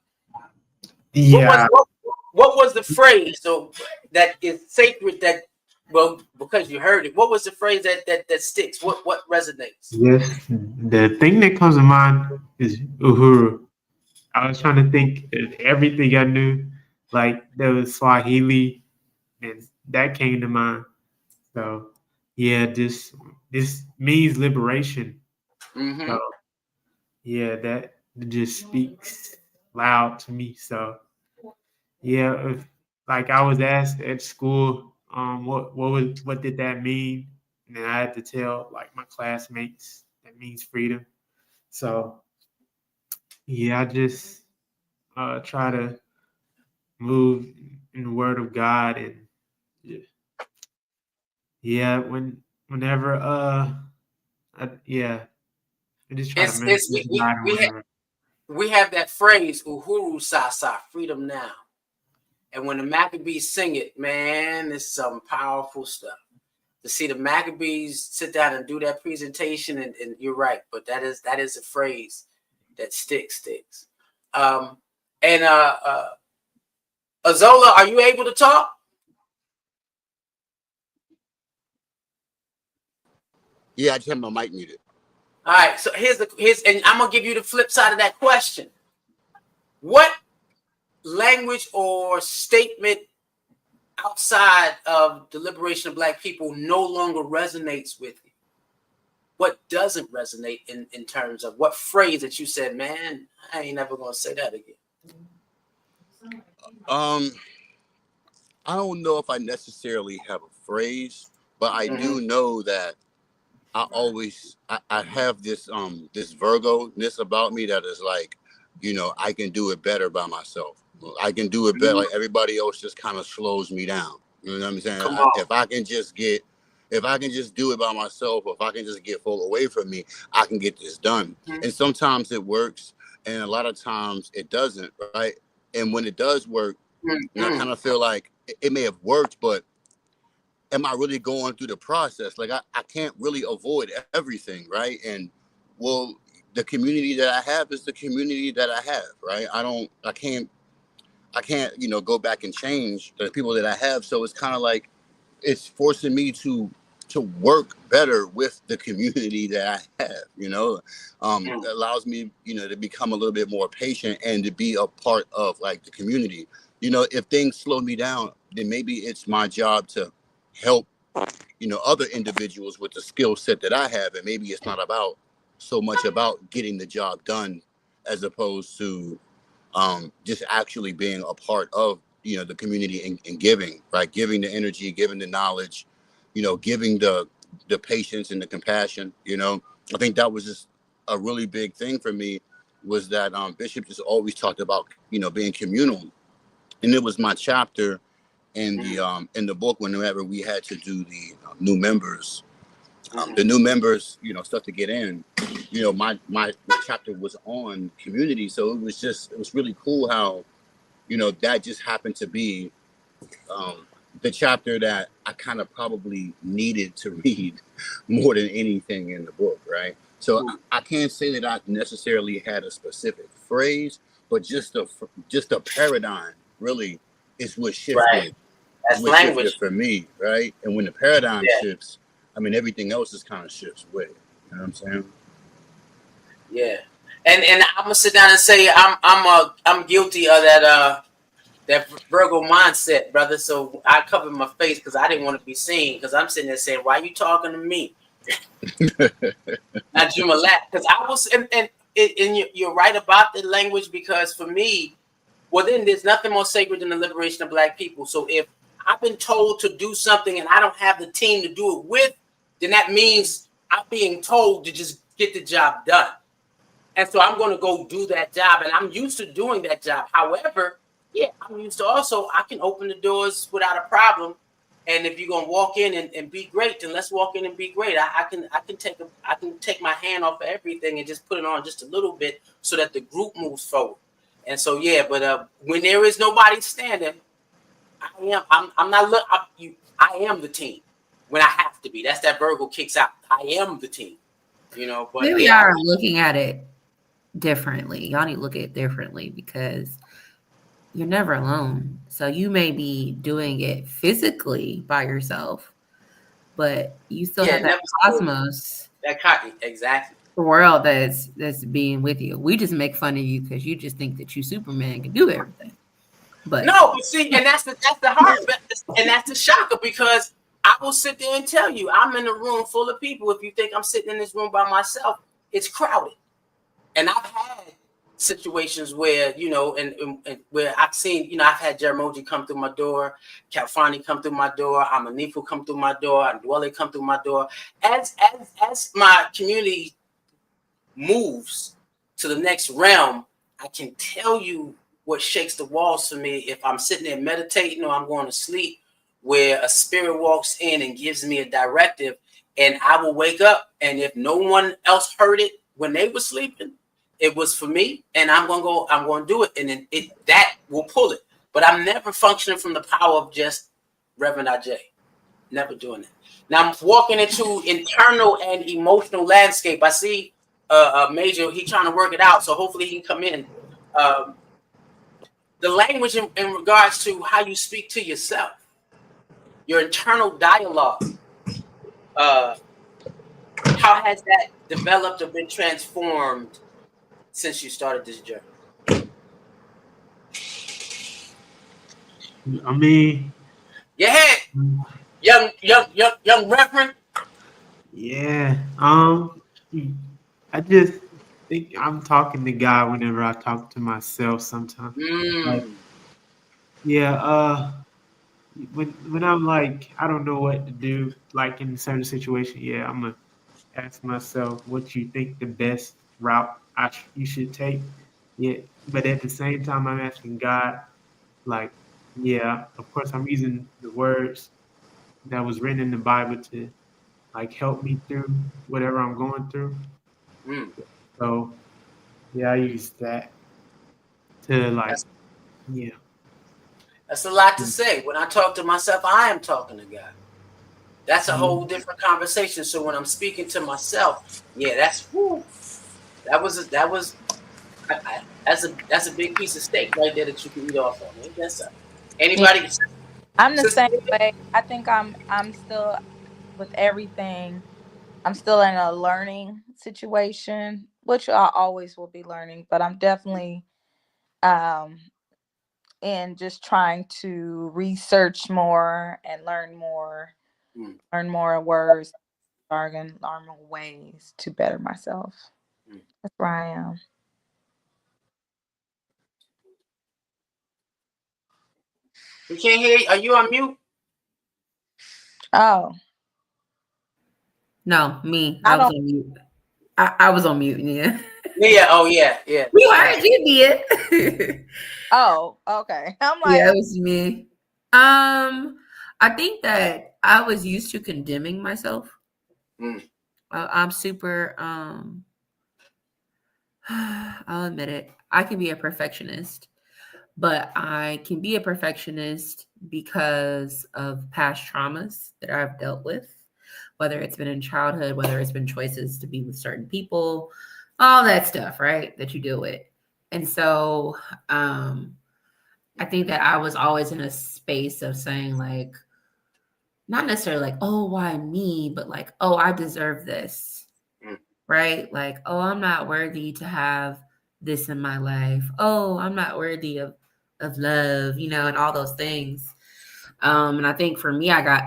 Yeah. What was the phrase that is sacred that, well, because you heard it, what was the phrase that sticks? What resonates? Yes, the thing that comes to mind is Uhuru. I was trying to think of everything I knew, like there was Swahili, and that came to mind. So yeah, this means liberation. Mm-hmm. So yeah, that just speaks loud to me. So yeah, like I was asked at school, what did that mean? And then I had to tell like my classmates that means freedom. So yeah, I just try to move in the word of God, and whenever I just try to mention God. We have that phrase, Uhuru Sasa, freedom now. And when the Maccabees sing it, man, it's some powerful stuff. To see the Maccabees sit down and do that presentation, and you're right, but that is a phrase that sticks. Azola, are you able to talk? Yeah, I just have my mic muted. All right, so here's and I'm gonna give you the flip side of that question. What language or statement outside of the liberation of Black people no longer resonates with you? What doesn't resonate in terms of what phrase that you said, man, I ain't never gonna say that again? I don't know if I necessarily have a phrase, but I do know that I have this this Virgo-ness about me that is like, I can do it better by myself. I can do it better. Like everybody else just kind of slows me down. You know what I'm saying? If I can just do it by myself, or if I can just get full away from me, I can get this done. And sometimes it works, and a lot of times it doesn't, right? And when it does work, I kind of feel like it may have worked, but am I really going through the process? Like I can't really avoid everything, right? And well, the community that I have is the community that I have, right? I can't, you know, go back and change the people that I have. So it's kind of like, it's forcing me to work better with the community that I have, you know. It allows me, you know, to become a little bit more patient and to be a part of like the community. You know, if things slow me down, then maybe it's my job to help, you know, other individuals with the skill set that I have. And maybe it's not about so much about getting the job done as opposed to just actually being a part of, you know, the community and giving, right? Giving the energy, giving the knowledge, you know, giving the patience and the compassion, you know. I think that was just a really big thing for me, was that Bishop just always talked about, you know, being communal. And it was my chapter in the book whenever we had to do the new members, you know, stuff to get in, you know, my chapter was on community. So it was really cool how, you know, that just happened to be the chapter that I kind of probably needed to read more than anything in the book, right? So I can't say that I necessarily had a specific phrase, but just a paradigm really is what shifted. Right. That's language shifted for me, right? And when the paradigm shifts, I mean, everything else just kind of shifts with it. You know what I'm saying? Yeah. And I'm gonna sit down and say I'm guilty of that Virgo mindset, brother. So I covered my face because I didn't want to be seen, because I'm sitting there saying, "Why are you talking to me?" Not Jumalat, because I was and you're right about the language, because for me, well, then there's nothing more sacred than the liberation of Black people. So if I've been told to do something and I don't have the team to do it with, then that means I'm being told to just get the job done. And so I'm going to go do that job, and I'm used to doing that job. However, yeah, I'm used to also, I can open the doors without a problem. And if you're going to walk in and be great, then let's walk in and be great. I can take my hand off of everything and just put it on just a little bit so that the group moves forward. And so, yeah, but when there is nobody standing, I am the team when I have to be. That's that Virgo kicks out. I am the team, you know. But maybe y'all are looking at it differently. Y'all need to look at it differently, because you're never alone. So you may be doing it physically by yourself, but you still have that cosmos. Exactly. The world that's being with you. We just make fun of you because you just think that you Superman can do everything. But no, but see, and that's the hard, and that's the shocker, because I will sit there and tell you, I'm in a room full of people. If you think I'm sitting in this room by myself, it's crowded. And I've had situations where, you know, and where I've seen, you know, I've had Jaramogi come through my door, Kalfani come through my door, Amanifu come through my door, Ndwele come through my door. As my community moves to the next realm, I can tell you what shakes the walls for me if I'm sitting there meditating or I'm going to sleep, where a spirit walks in and gives me a directive, and I will wake up, and if no one else heard it when they were sleeping, it was for me, and I'm going to do it, and then that will pull it. But I'm never functioning from the power of just Reverend Ajay. Never doing it. Now I'm walking into internal and emotional landscape. I see Major, he trying to work it out, so hopefully he can come in. The language in regards to how you speak to yourself, your internal dialogue, how has that developed or been transformed since you started this journey? I mean, yeah, young Reverend. Yeah. I just think I'm talking to God whenever I talk to myself sometimes. Like, yeah, when I'm like, I don't know what to do, like in a certain situation, yeah, I'm gonna ask myself what you think the best route you should take. Yeah, but at the same time, I'm asking God, like, yeah, of course, I'm using the words that was written in the Bible to like help me through whatever I'm going through. So yeah, I use that to like, yeah. That's a lot to say. When I talk to myself, I am talking to God. That's a whole different conversation. So when I'm speaking to myself, yeah, that's whoo. That's a big piece of steak right there that you can eat off of. Ain't that something? Anybody? I'm the Sister same Vivian? way. I think I'm still with everything. I'm still in a learning situation, which I always will be learning, but I'm definitely um in just trying to research more and learn more, Mm, learn more words, jargon, learn more ways to better myself. mm. That's where I am. We can't hear you. Are you on mute? Oh, No, me. I I was don't. on mute. I was on mute, yeah. Yeah. Oh yeah. Yeah. We heard you did. Oh, okay. I'm like, Yeah, it was me. I think that I was used to condemning myself. Mm, I'm super I'll admit it. I can be a perfectionist, but I can be a perfectionist because of past traumas that I've dealt with, whether it's been in childhood, whether it's been choices to be with certain people, all that stuff, right? That you deal with. And so I think that I was always in a space of saying, like, not necessarily like, oh, why me, but like, oh, I deserve this, mm, right? Like, oh, I'm not worthy to have this in my life. Oh, I'm not worthy of love, and all those things. And I think for me, I got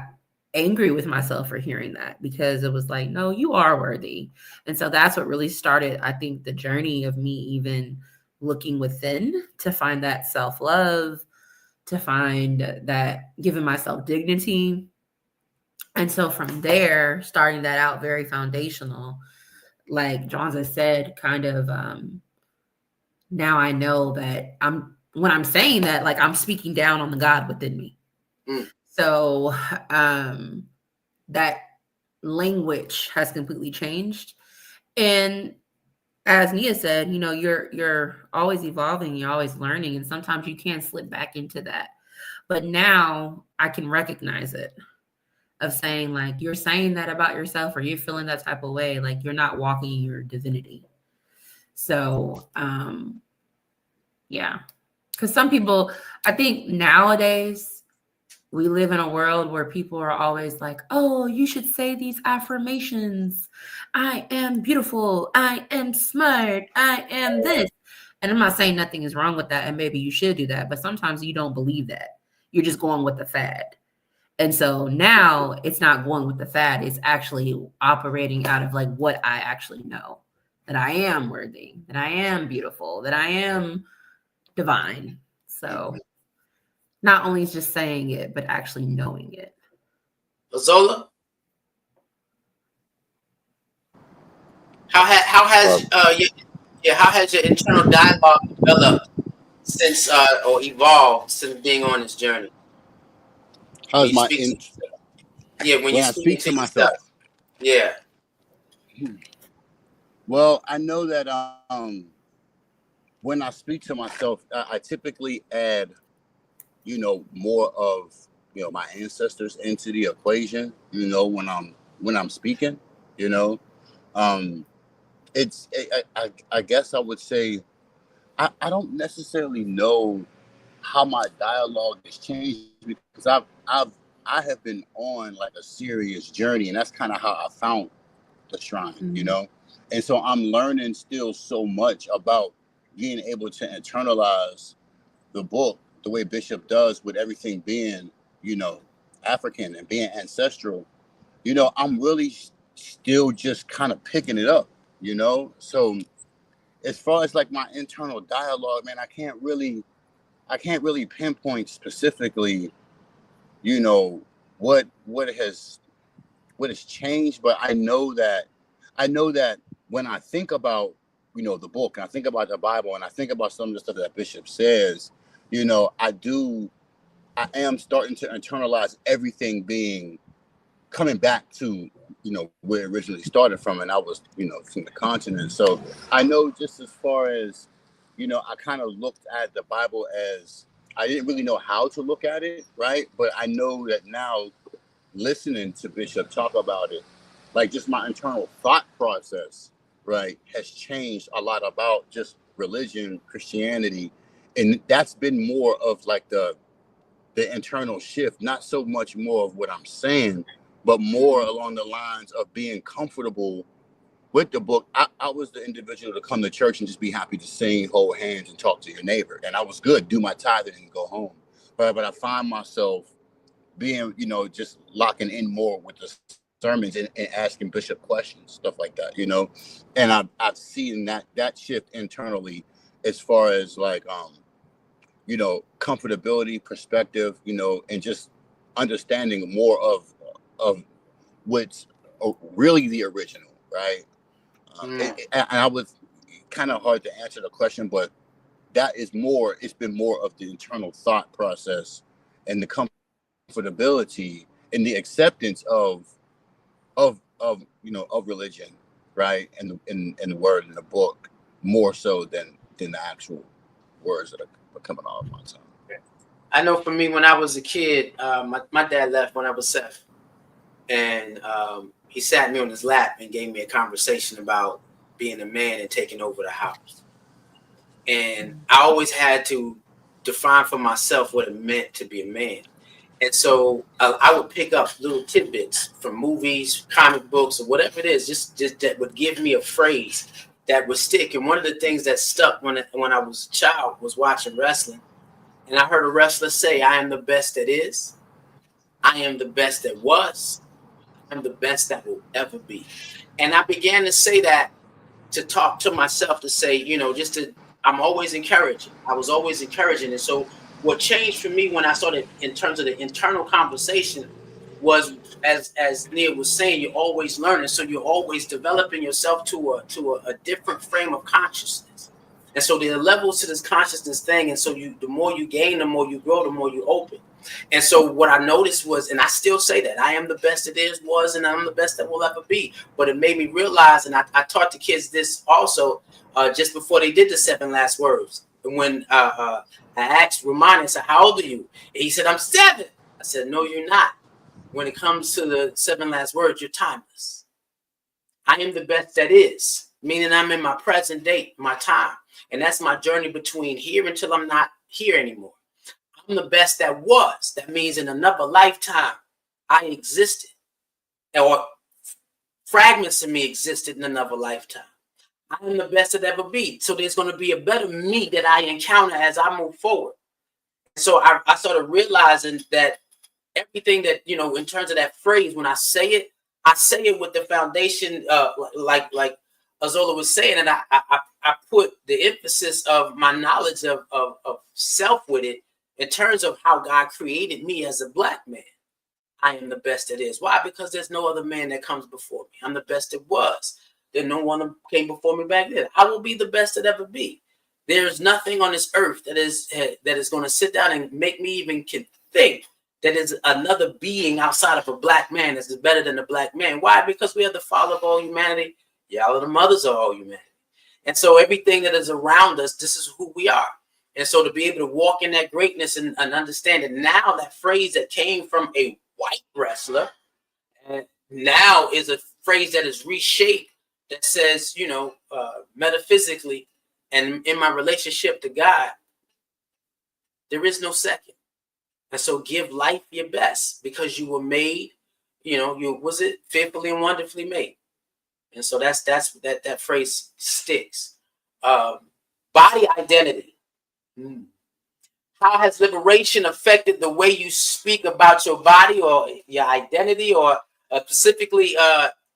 angry with myself for hearing that, because it was like, no, you are worthy. And so that's what really started, I think, the journey of me even looking within to find that self-love, to find that giving myself dignity. And so from there, starting that out very foundational, like Jonza said, kind of now I know that when I'm saying that, like, I'm speaking down on the God within me. mm. So that language has completely changed. And as Nia said, you're always evolving, you're always learning, and sometimes you can slip back into that. But now I can recognize it, of saying, like, you're saying that about yourself, or you're feeling that type of way, like you're not walking in your divinity. So yeah, because some people, I think nowadays we live in a world where people are always like, oh, you should say these affirmations. I am beautiful. I am smart. I am this. And I'm not saying nothing is wrong with that, and maybe you should do that, but sometimes you don't believe that. You're just going with the fad. And so now it's not going with the fad. It's actually operating out of, like, what I actually know, that I am worthy, that I am beautiful, that I am divine. So not only just saying it, but actually knowing it. Zola, how has your internal dialogue developed since or evolved since being on this journey? When How's you my speak to in yourself. Yeah, when when you I speak speak to to yourself. myself? Yeah. Well, I know that when I speak to myself, I typically add, more of, my ancestors into the equation. When I'm speaking, you know, um, I guess I would say I don't necessarily know how my dialogue has changed, because I have been on like a serious journey, and that's kind of how I found the shrine. And so I'm learning still so much about being able to internalize the book the way Bishop does, with everything being, African and being ancestral. I'm really still just kind of picking it up. So as far as like my internal dialogue, man, I can't really pinpoint specifically, you know, what has changed, but I know that when I think about, the book, and I think about the Bible, and I think about some of the stuff that Bishop says, I am starting to internalize everything being coming back to, where it originally started from, and I was, from the continent. So I know, just as far as, I kind of looked at the Bible as, I didn't really know how to look at it, right? But I know that now, listening to Bishop talk about it, like, just my internal thought process, right, has changed a lot about just religion, Christianity, and that's been more of like the internal shift, not so much more of what I'm saying, but more along the lines of being comfortable with the book. I was the individual to come to church and just be happy to sing, hold hands, and talk to your neighbor, and I was good, do my tithing and go home. But I find myself being, you know, just locking in more with the sermons and asking Bishop questions, stuff like that, you know. And I've seen that shift internally as far as like you know, comfortability, perspective, you know, and just understanding more of what's really the original, right? And I was kind of hard to answer the question, but that is more. It's been more of the internal thought process and the comfortability and the acceptance of you know, of religion, right? And the word in the book more so than the actual words that are coming off my tongue. I know for me, when I was a kid, my dad left when I was 7, and he sat me on his lap and gave me a conversation about being a man and taking over the house. And I always had to define for myself what it meant to be a man. And so I would pick up little tidbits from movies, comic books, or whatever it is, just that would give me a phrase that would stick. And one of the things that stuck when I was a child was watching wrestling. And I heard a wrestler say, I am the best that is. I am the best that was. I'm the best that will ever be. And I began to say that, to talk to myself, to say, you know, I'm always encouraging. I was always encouraging. And so what changed for me when I started in terms of the internal conversation was, as Neil was saying, you're always learning. So you're always developing yourself to a different frame of consciousness. And so there are levels to this consciousness thing. And so the more you gain, the more you grow, the more you open. And so what I noticed was, and I still say that, I am the best that is, was, and I'm the best that will ever be. But it made me realize, and I taught the kids this also just before they did the 7 last words. And when I asked Ramon, I said, how old are you? And he said, I'm 7. I said, no, you're not. When it comes to the 7 last words, you're timeless. I am the best that is, meaning I'm in my present date, my time. And that's my journey between here until I'm not here anymore. I'm the best that was. That means in another lifetime, I existed, or fragments of me existed in another lifetime. I am the best that ever be. So there's going to be a better me that I encounter as I move forward. So I started realizing that everything that, you know, in terms of that phrase, when I say it with the foundation, like Azola was saying, and I put the emphasis of my knowledge of self with it in terms of how God created me as a Black man. I am the best that is. Why? Because there's no other man that comes before me. I'm the best that was. There's no one came before me back then. I will be the best that ever be. There's nothing on this earth that is going to sit down and make me even think that is another being outside of a Black man that's better than a Black man. Why? Because we are the father of all humanity. Y'all are the mothers of all humanity. And so everything that is around us, this is who we are. And so to be able to walk in that greatness and understand it now, that phrase that came from a white wrestler, and now is a phrase that is reshaped, that says, you know, metaphysically and in my relationship to God, there is no second. And so give life your best, because you were made, you know, was it fearfully and wonderfully made. And so that phrase sticks. Body identity. How has liberation affected the way you speak about your body or your identity, or specifically,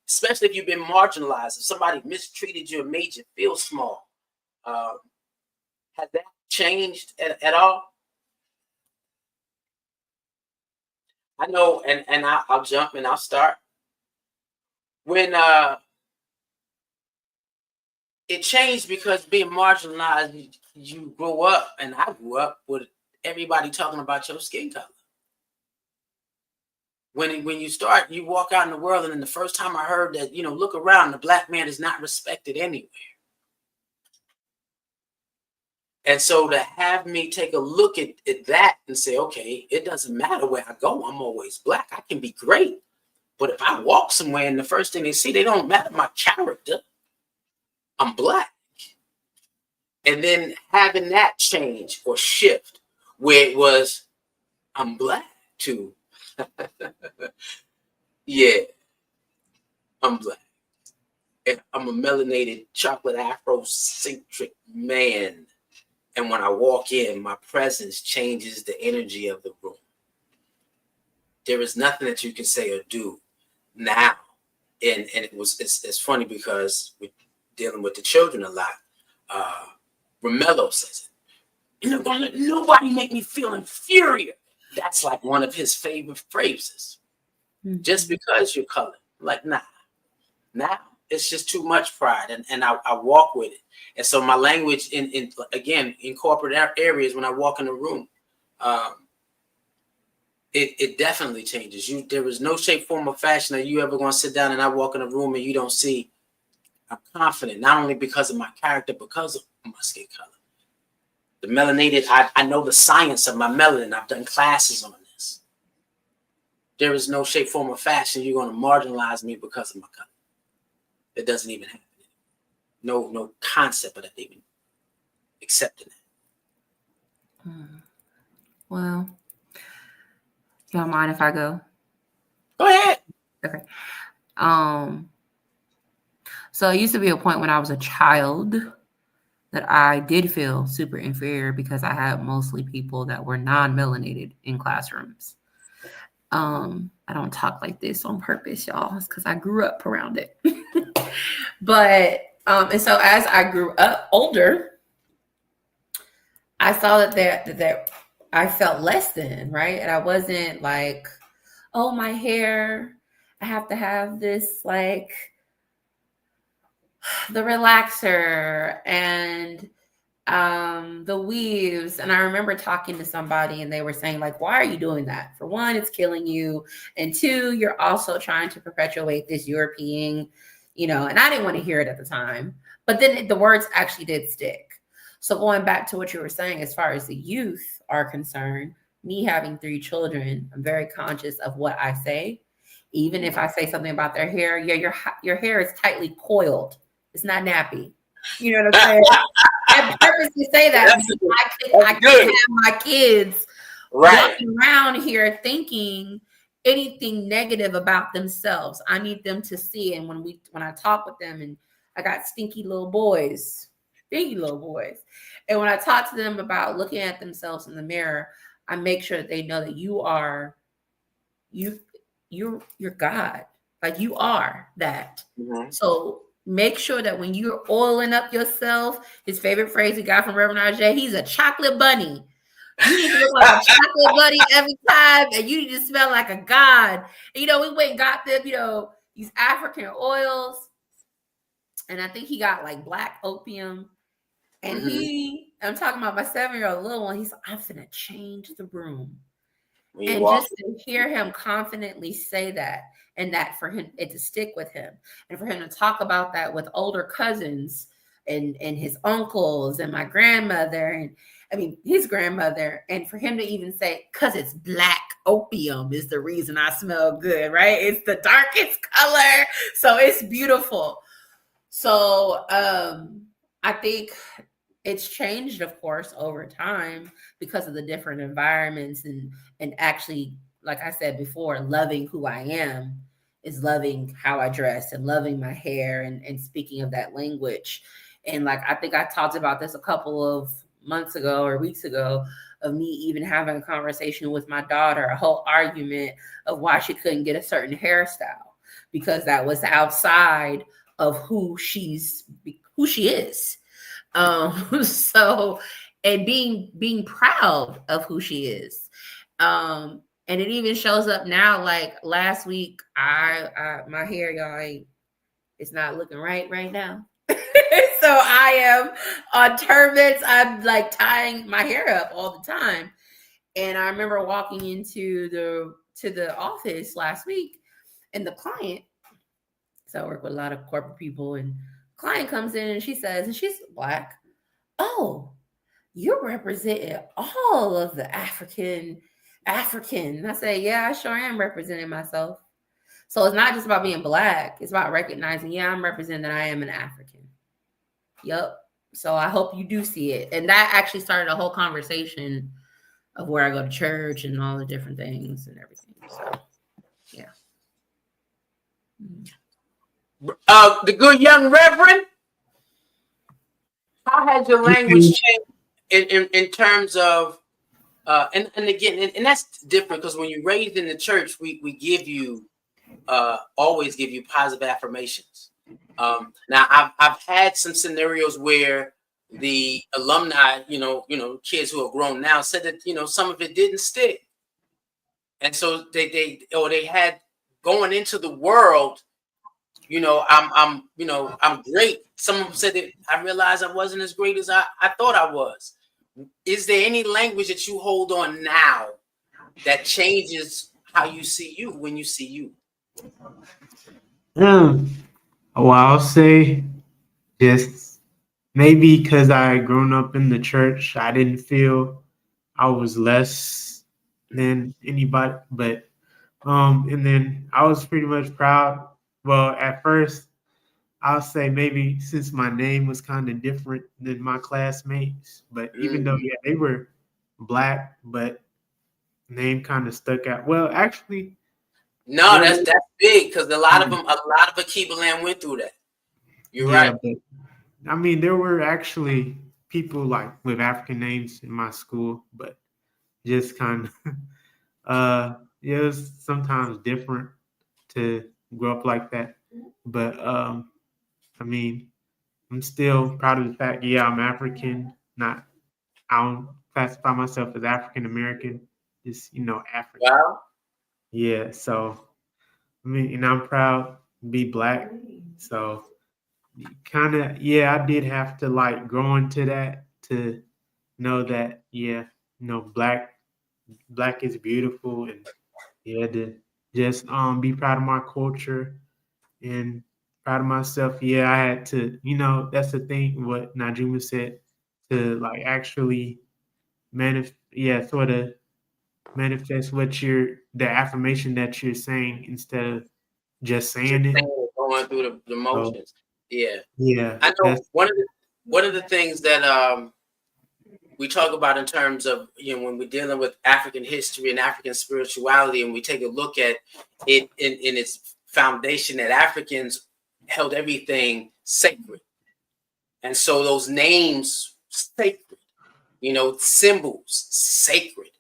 especially if you've been marginalized, if somebody mistreated you and made you feel small? Has that changed at all? I know, and I'll jump and I'll start. When it changed, because being marginalized, you grow up, and I grew up with everybody talking about your skin color. When you walk out in the world, and then the first time I heard that, you know, look around, the Black man is not respected anywhere. And so to have me take a look at that and say, okay, it doesn't matter where I go, I'm always Black. I can be great. But if I walk somewhere and the first thing they see, they don't matter my character. I'm black. And then having that change or shift where it was, I'm black too. Yeah, I'm black. And I'm a melanated chocolate Afrocentric man. And when I walk in, my presence changes the energy of the room. There is nothing that you can say or do now. And it's funny because we're dealing with the children a lot. Romello says it. You're not gonna let nobody make me feel inferior. That's like one of his favorite phrases. Mm-hmm. Just because you're colored. Like, nah. Now it's just too much pride. And I walk with it. And so my language in corporate areas, when I walk in the room, it definitely changes. There is no shape, form, or fashion that you ever gonna sit down and I walk in a room and you don't see I'm confident, not only because of my character, because of my skin color. The melanated, I know the science of my melanin. I've done classes on this. There is no shape, form, or fashion you're going to marginalize me because of my color. It doesn't even happen. No concept of that even accepting that. Well, y'all mind if I go? Go ahead. Okay. So it used to be a point when I was a child that I did feel super inferior because I had mostly people that were non-melanated in classrooms. I don't talk like this on purpose, y'all. It's because I grew up around it. But and so as I grew up older, I saw that I felt less than, right? And I wasn't like, oh, my hair, I have to have this like the relaxer and the weaves. And I remember talking to somebody and they were saying like, why are you doing that? For one, it's killing you. And two, you're also trying to perpetuate this European, and I didn't want to hear it at the time, but then the words actually did stick. So going back to what you were saying, as far as the youth are concerned, me having 3 children, I'm very conscious of what I say. Even if I say something about their hair, yeah, your hair is tightly coiled. It's not nappy. You know what I'm saying? I purposely say that because I can't have my kids walking around here thinking anything negative about themselves. I need them to see. And when I talk with them, and I got stinky little boys. And when I talk to them about looking at themselves in the mirror, I make sure that they know that you're God. Like you are that. Mm-hmm. So make sure that when you're oiling up yourself, his favorite phrase he got from Reverend RJ, he's a chocolate bunny. You need to look like a chocolate bunny every time, and you need to smell like a god. And, we went and got them, these African oils. And I think he got like black opium. And I'm talking about my 7-year-old little one, he's like, I'm finna change the room. And just to hear him confidently say that, and that for him, it to stick with him, and for him to talk about that with older cousins and his uncles and my grandmother, and his grandmother, and for him to even say, because it's black opium is the reason I smell good, right? It's the darkest color. So it's beautiful. So I think it's changed, of course, over time because of the different environments and actually, like I said before, loving who I am is loving how I dress and loving my hair and speaking of that language. And like, I think I talked about this a couple of months ago or weeks ago of me even having a conversation with my daughter, a whole argument of why she couldn't get a certain hairstyle because that was outside of who she is. So, and being proud of who she is. And it even shows up now, like last week, my hair, y'all, it's not looking right now. So I am on turbans. I'm like tying my hair up all the time. And I remember walking into the office last week, and the client, so I work with a lot of corporate people, and client comes in and she says, and she's Black, oh, you're representing all of the African. And I say, yeah, I sure am representing myself. So it's not just about being Black. It's about recognizing, yeah, I'm representing that I am an African. Yep. So I hope you do see it. And that actually started a whole conversation of where I go to church and all the different things and everything. So, yeah. The good young Reverend, how has your language changed in terms of and again, and that's different because when you're raised in the church, we give you always give you positive affirmations. Now I've had some scenarios where the alumni, kids who are grown now said that some of it didn't stick, and so they had going into the world. I'm great. Some of them said that I realized I wasn't as great as I thought I was. Is there any language that you hold on now that changes how you see you when you see you? Well, I'll say just maybe because I grown up in the church, I didn't feel I was less than anybody. But and then I was pretty much proud. Well, at first, I'll say maybe since my name was kind of different than my classmates, but even though they were black, but name kind of stuck out. Well, actually, no, that's big because a lot of Akibaland went through that. You're right. But I mean, there were actually people like with African names in my school, but just kind of it was sometimes different to grow up like that. But I mean, I'm still proud of the fact, I'm African. I don't classify myself as African American, just African. Wow. Yeah, so I mean, and I'm proud to be black. So kind of, I did have to like grow into that to know that, black is beautiful, and to just be proud of my culture and proud of myself. I had to, that's the thing what Najuma said, to like actually sort of manifest the affirmation that you're saying instead of just saying it. Going through the motions. Yeah. I know one of the things that we talk about in terms of when we're dealing with African history and African spirituality, and we take a look at it in its foundation, that Africans held everything sacred, and so those names sacred, symbols sacred.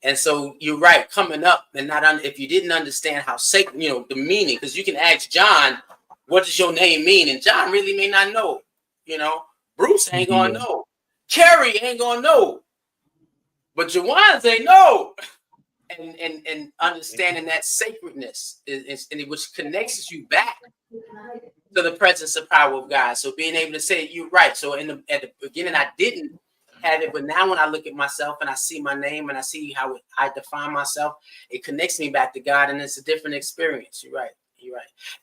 And so you're right, coming up and if you didn't understand how sacred, the meaning, because you can ask John, what does your name mean? And John really may not know, Bruce ain't gonna know. Kerry ain't gonna know. But Jawan ain't know. And understanding that sacredness which connects you back to the presence of power of God. So being able to say you're right. So at the beginning I didn't have it, but now when I look at myself and I see my name and I see how I define myself, it connects me back to God, and it's a different experience. You're right.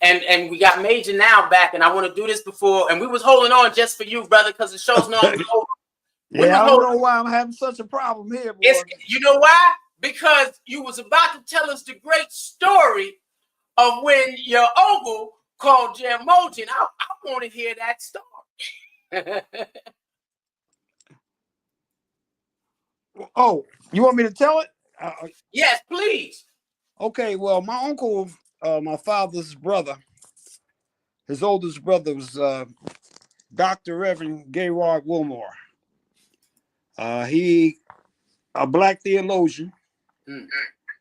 And we got Major now back, and I want to do this before, and we was holding on just for you, brother, because the show's not over. I don't know why I'm having such a problem here, boy. You know why? Because you was about to tell us the great story of when your uncle called Jaramogi, and I want to hear that story. Oh, you want me to tell it? Yes, please. Okay, well, my uncle, my father's brother, his oldest brother was Dr. Reverend Gaylord Wilmore. He a black theologian.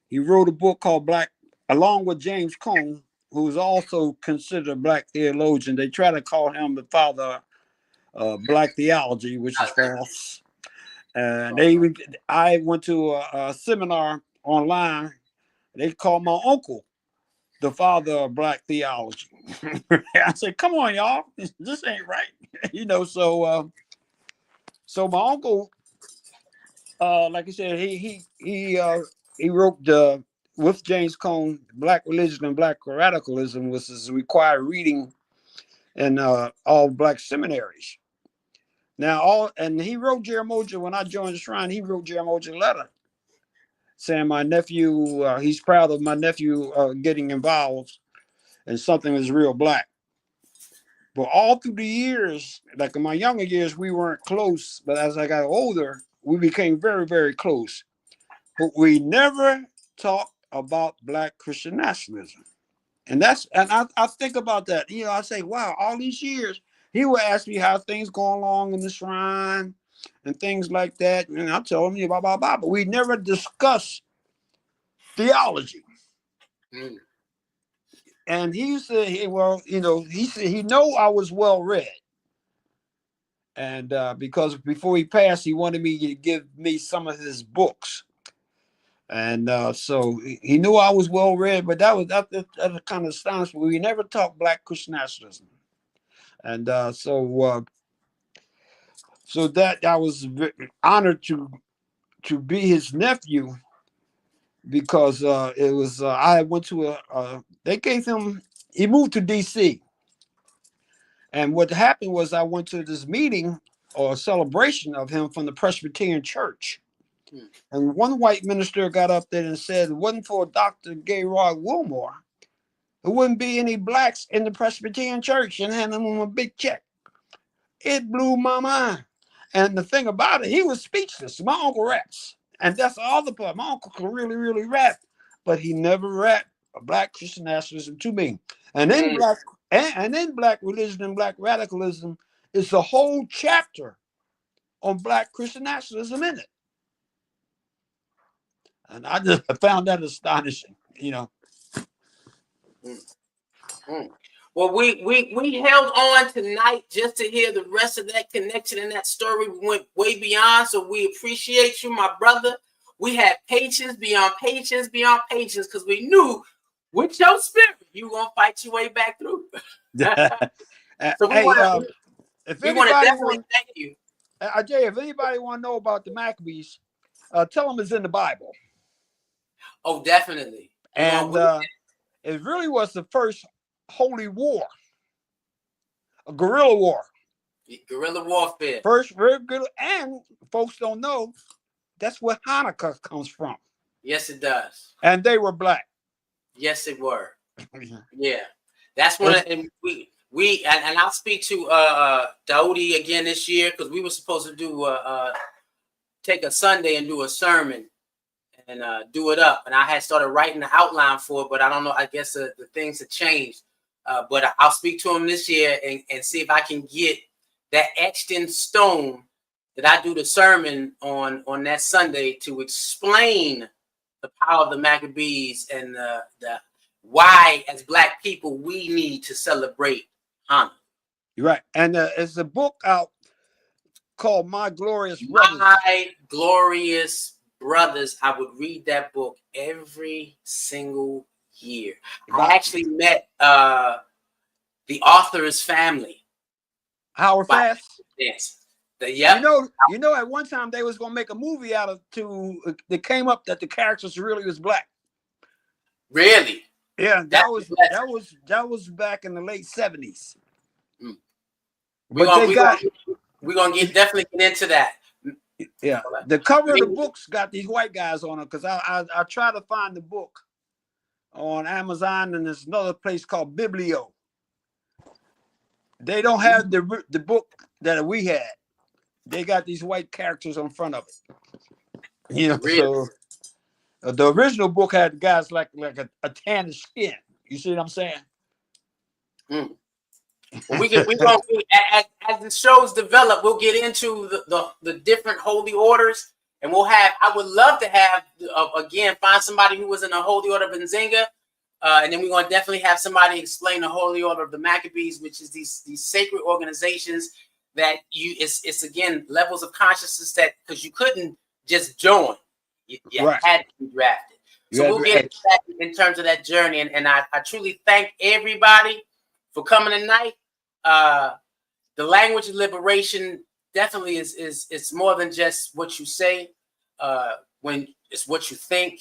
He wrote a book called Black, along with James Cone, who was also considered a black theologian. They try to call him the father of black theology, which is false. I went to a seminar online. They called my uncle the father of black theology. I said, "Come on, y'all, this ain't right." So my uncle, like I said, he wrote with James Cone, Black Religion and Black Radicalism, which is required reading in all black seminaries. Now, he wrote Jaramogi. When I joined the shrine, he wrote Jaramogi a letter saying my nephew, he's proud of my nephew getting involved in something that's real black. But all through the years, like in my younger years, we weren't close. But as I got older, we became very, very close. But we never talked about Black Christian nationalism. And I think about that. You know, I say, wow, all these years, he would ask me how things going along in the shrine and things like that. And I tell him, blah, blah, blah. But we never discuss theology. Mm. And he used to, he said he know I was well read. And because before he passed, he wanted me to give me some of his books. And so he knew I was well read, but that was kind of astonishing. We never talked Black Christian nationalism. And so that I was honored to be his nephew, because it was I went to they gave him, he moved to DC, and what happened was I went to this meeting or celebration of him from the Presbyterian Church, and one white minister got up there and said, "It wasn't for Dr. Gaylord Wilmore, there wouldn't be any blacks in the Presbyterian Church," and handed him a big check. It blew my mind. And the thing about it, he was speechless. My uncle raps. And that's the other part. My uncle could really, really rap, but he never rapped a Black Christian nationalism to me. And then Black religion and Black radicalism is a whole chapter on Black Christian nationalism in it. And I just found that astonishing, you know. Well, we held on tonight just to hear the rest of that connection and that story. We went way beyond, so we appreciate you, my brother. We had patience beyond patience beyond patience, because we knew with your spirit you were gonna fight your way back through. So we want to definitely thank you. Jay, if anybody want to know about the Maccabees, tell them it's in the Bible. Oh, definitely. And it really was the first holy war, a guerrilla war. Guerrilla warfare. First, very good. And folks don't know that's where Hanukkah comes from. Yes, it does. And they were Black. Yes, it were. Yeah, that's one. And I'll speak to Daudi again this year, because we were supposed to do take a Sunday and do a sermon and do it up. And I had started writing the outline for it, but I don't know. I guess the things have changed. But I'll speak to him this year and see if I can get that etched in stone that I do the sermon on that Sunday to explain the power of the Maccabees and the why, as Black people, we need to celebrate Hanukkah. You're right. And there's a book out called My Glorious Brothers. My Glorious Brothers. I would read that book every single year. I actually met the author's family. Howard Fast? Yes. You know, at one time they was gonna make a movie out of that came up that the characters really was Black. Really? Yeah, that was back in the late 70s. We're gonna definitely get into that. Yeah, the cover of the books got these white guys on it, because I try to find the book on Amazon, and there's another place called Biblio. They don't have the book that we had. They got these white characters on front of it. You know, really? So the original book had guys like a tan skin. You see what I'm saying? Well, we gonna as the shows develop, we'll get into the different holy orders, and I would love to have again find somebody who was in the Holy Order of Benzinga, and then we're gonna definitely have somebody explain the Holy Order of the Maccabees, which is these sacred organizations that it's again levels of consciousness, that because you couldn't just join, you right. had to be drafted. So we'll get into that in terms of that journey, and I truly thank everybody for coming tonight. The language of liberation definitely is more than just what you say. When it's what you think,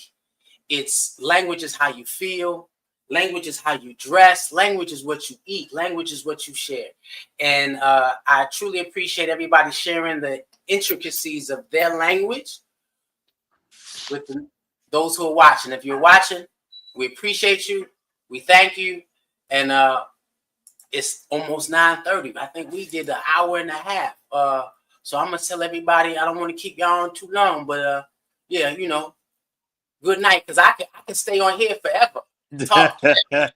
it's language is how you feel. Language is how you dress. Language is what you eat. Language is what you share. And I truly appreciate everybody sharing the intricacies of their language with those who are watching. If you're watching, we appreciate you. We thank you. And it's almost 9:30. I think we did an hour and a half. So I'm gonna tell everybody I don't want to keep y'all on too long, but yeah, you know, good night, because I can stay on here forever. Talk. Y'all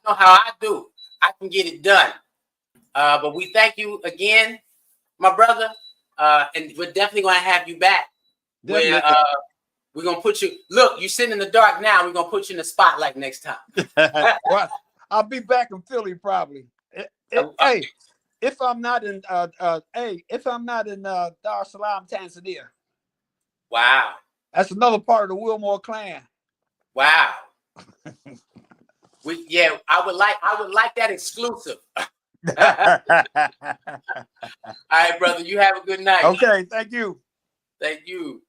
know how I do. I can get it done. But we thank you again, my brother. And we're definitely gonna have you back. Where we're gonna put you. Look, you sitting in the dark now. We're gonna put you in the spotlight next time. Well, I'll be back in Philly probably. Hey, if I'm not in Dar es Salaam, Tanzania. Wow. That's another part of the Wilmore clan. Wow. I would like that exclusive. All right, brother. You have a good night. Okay, thank you. Thank you.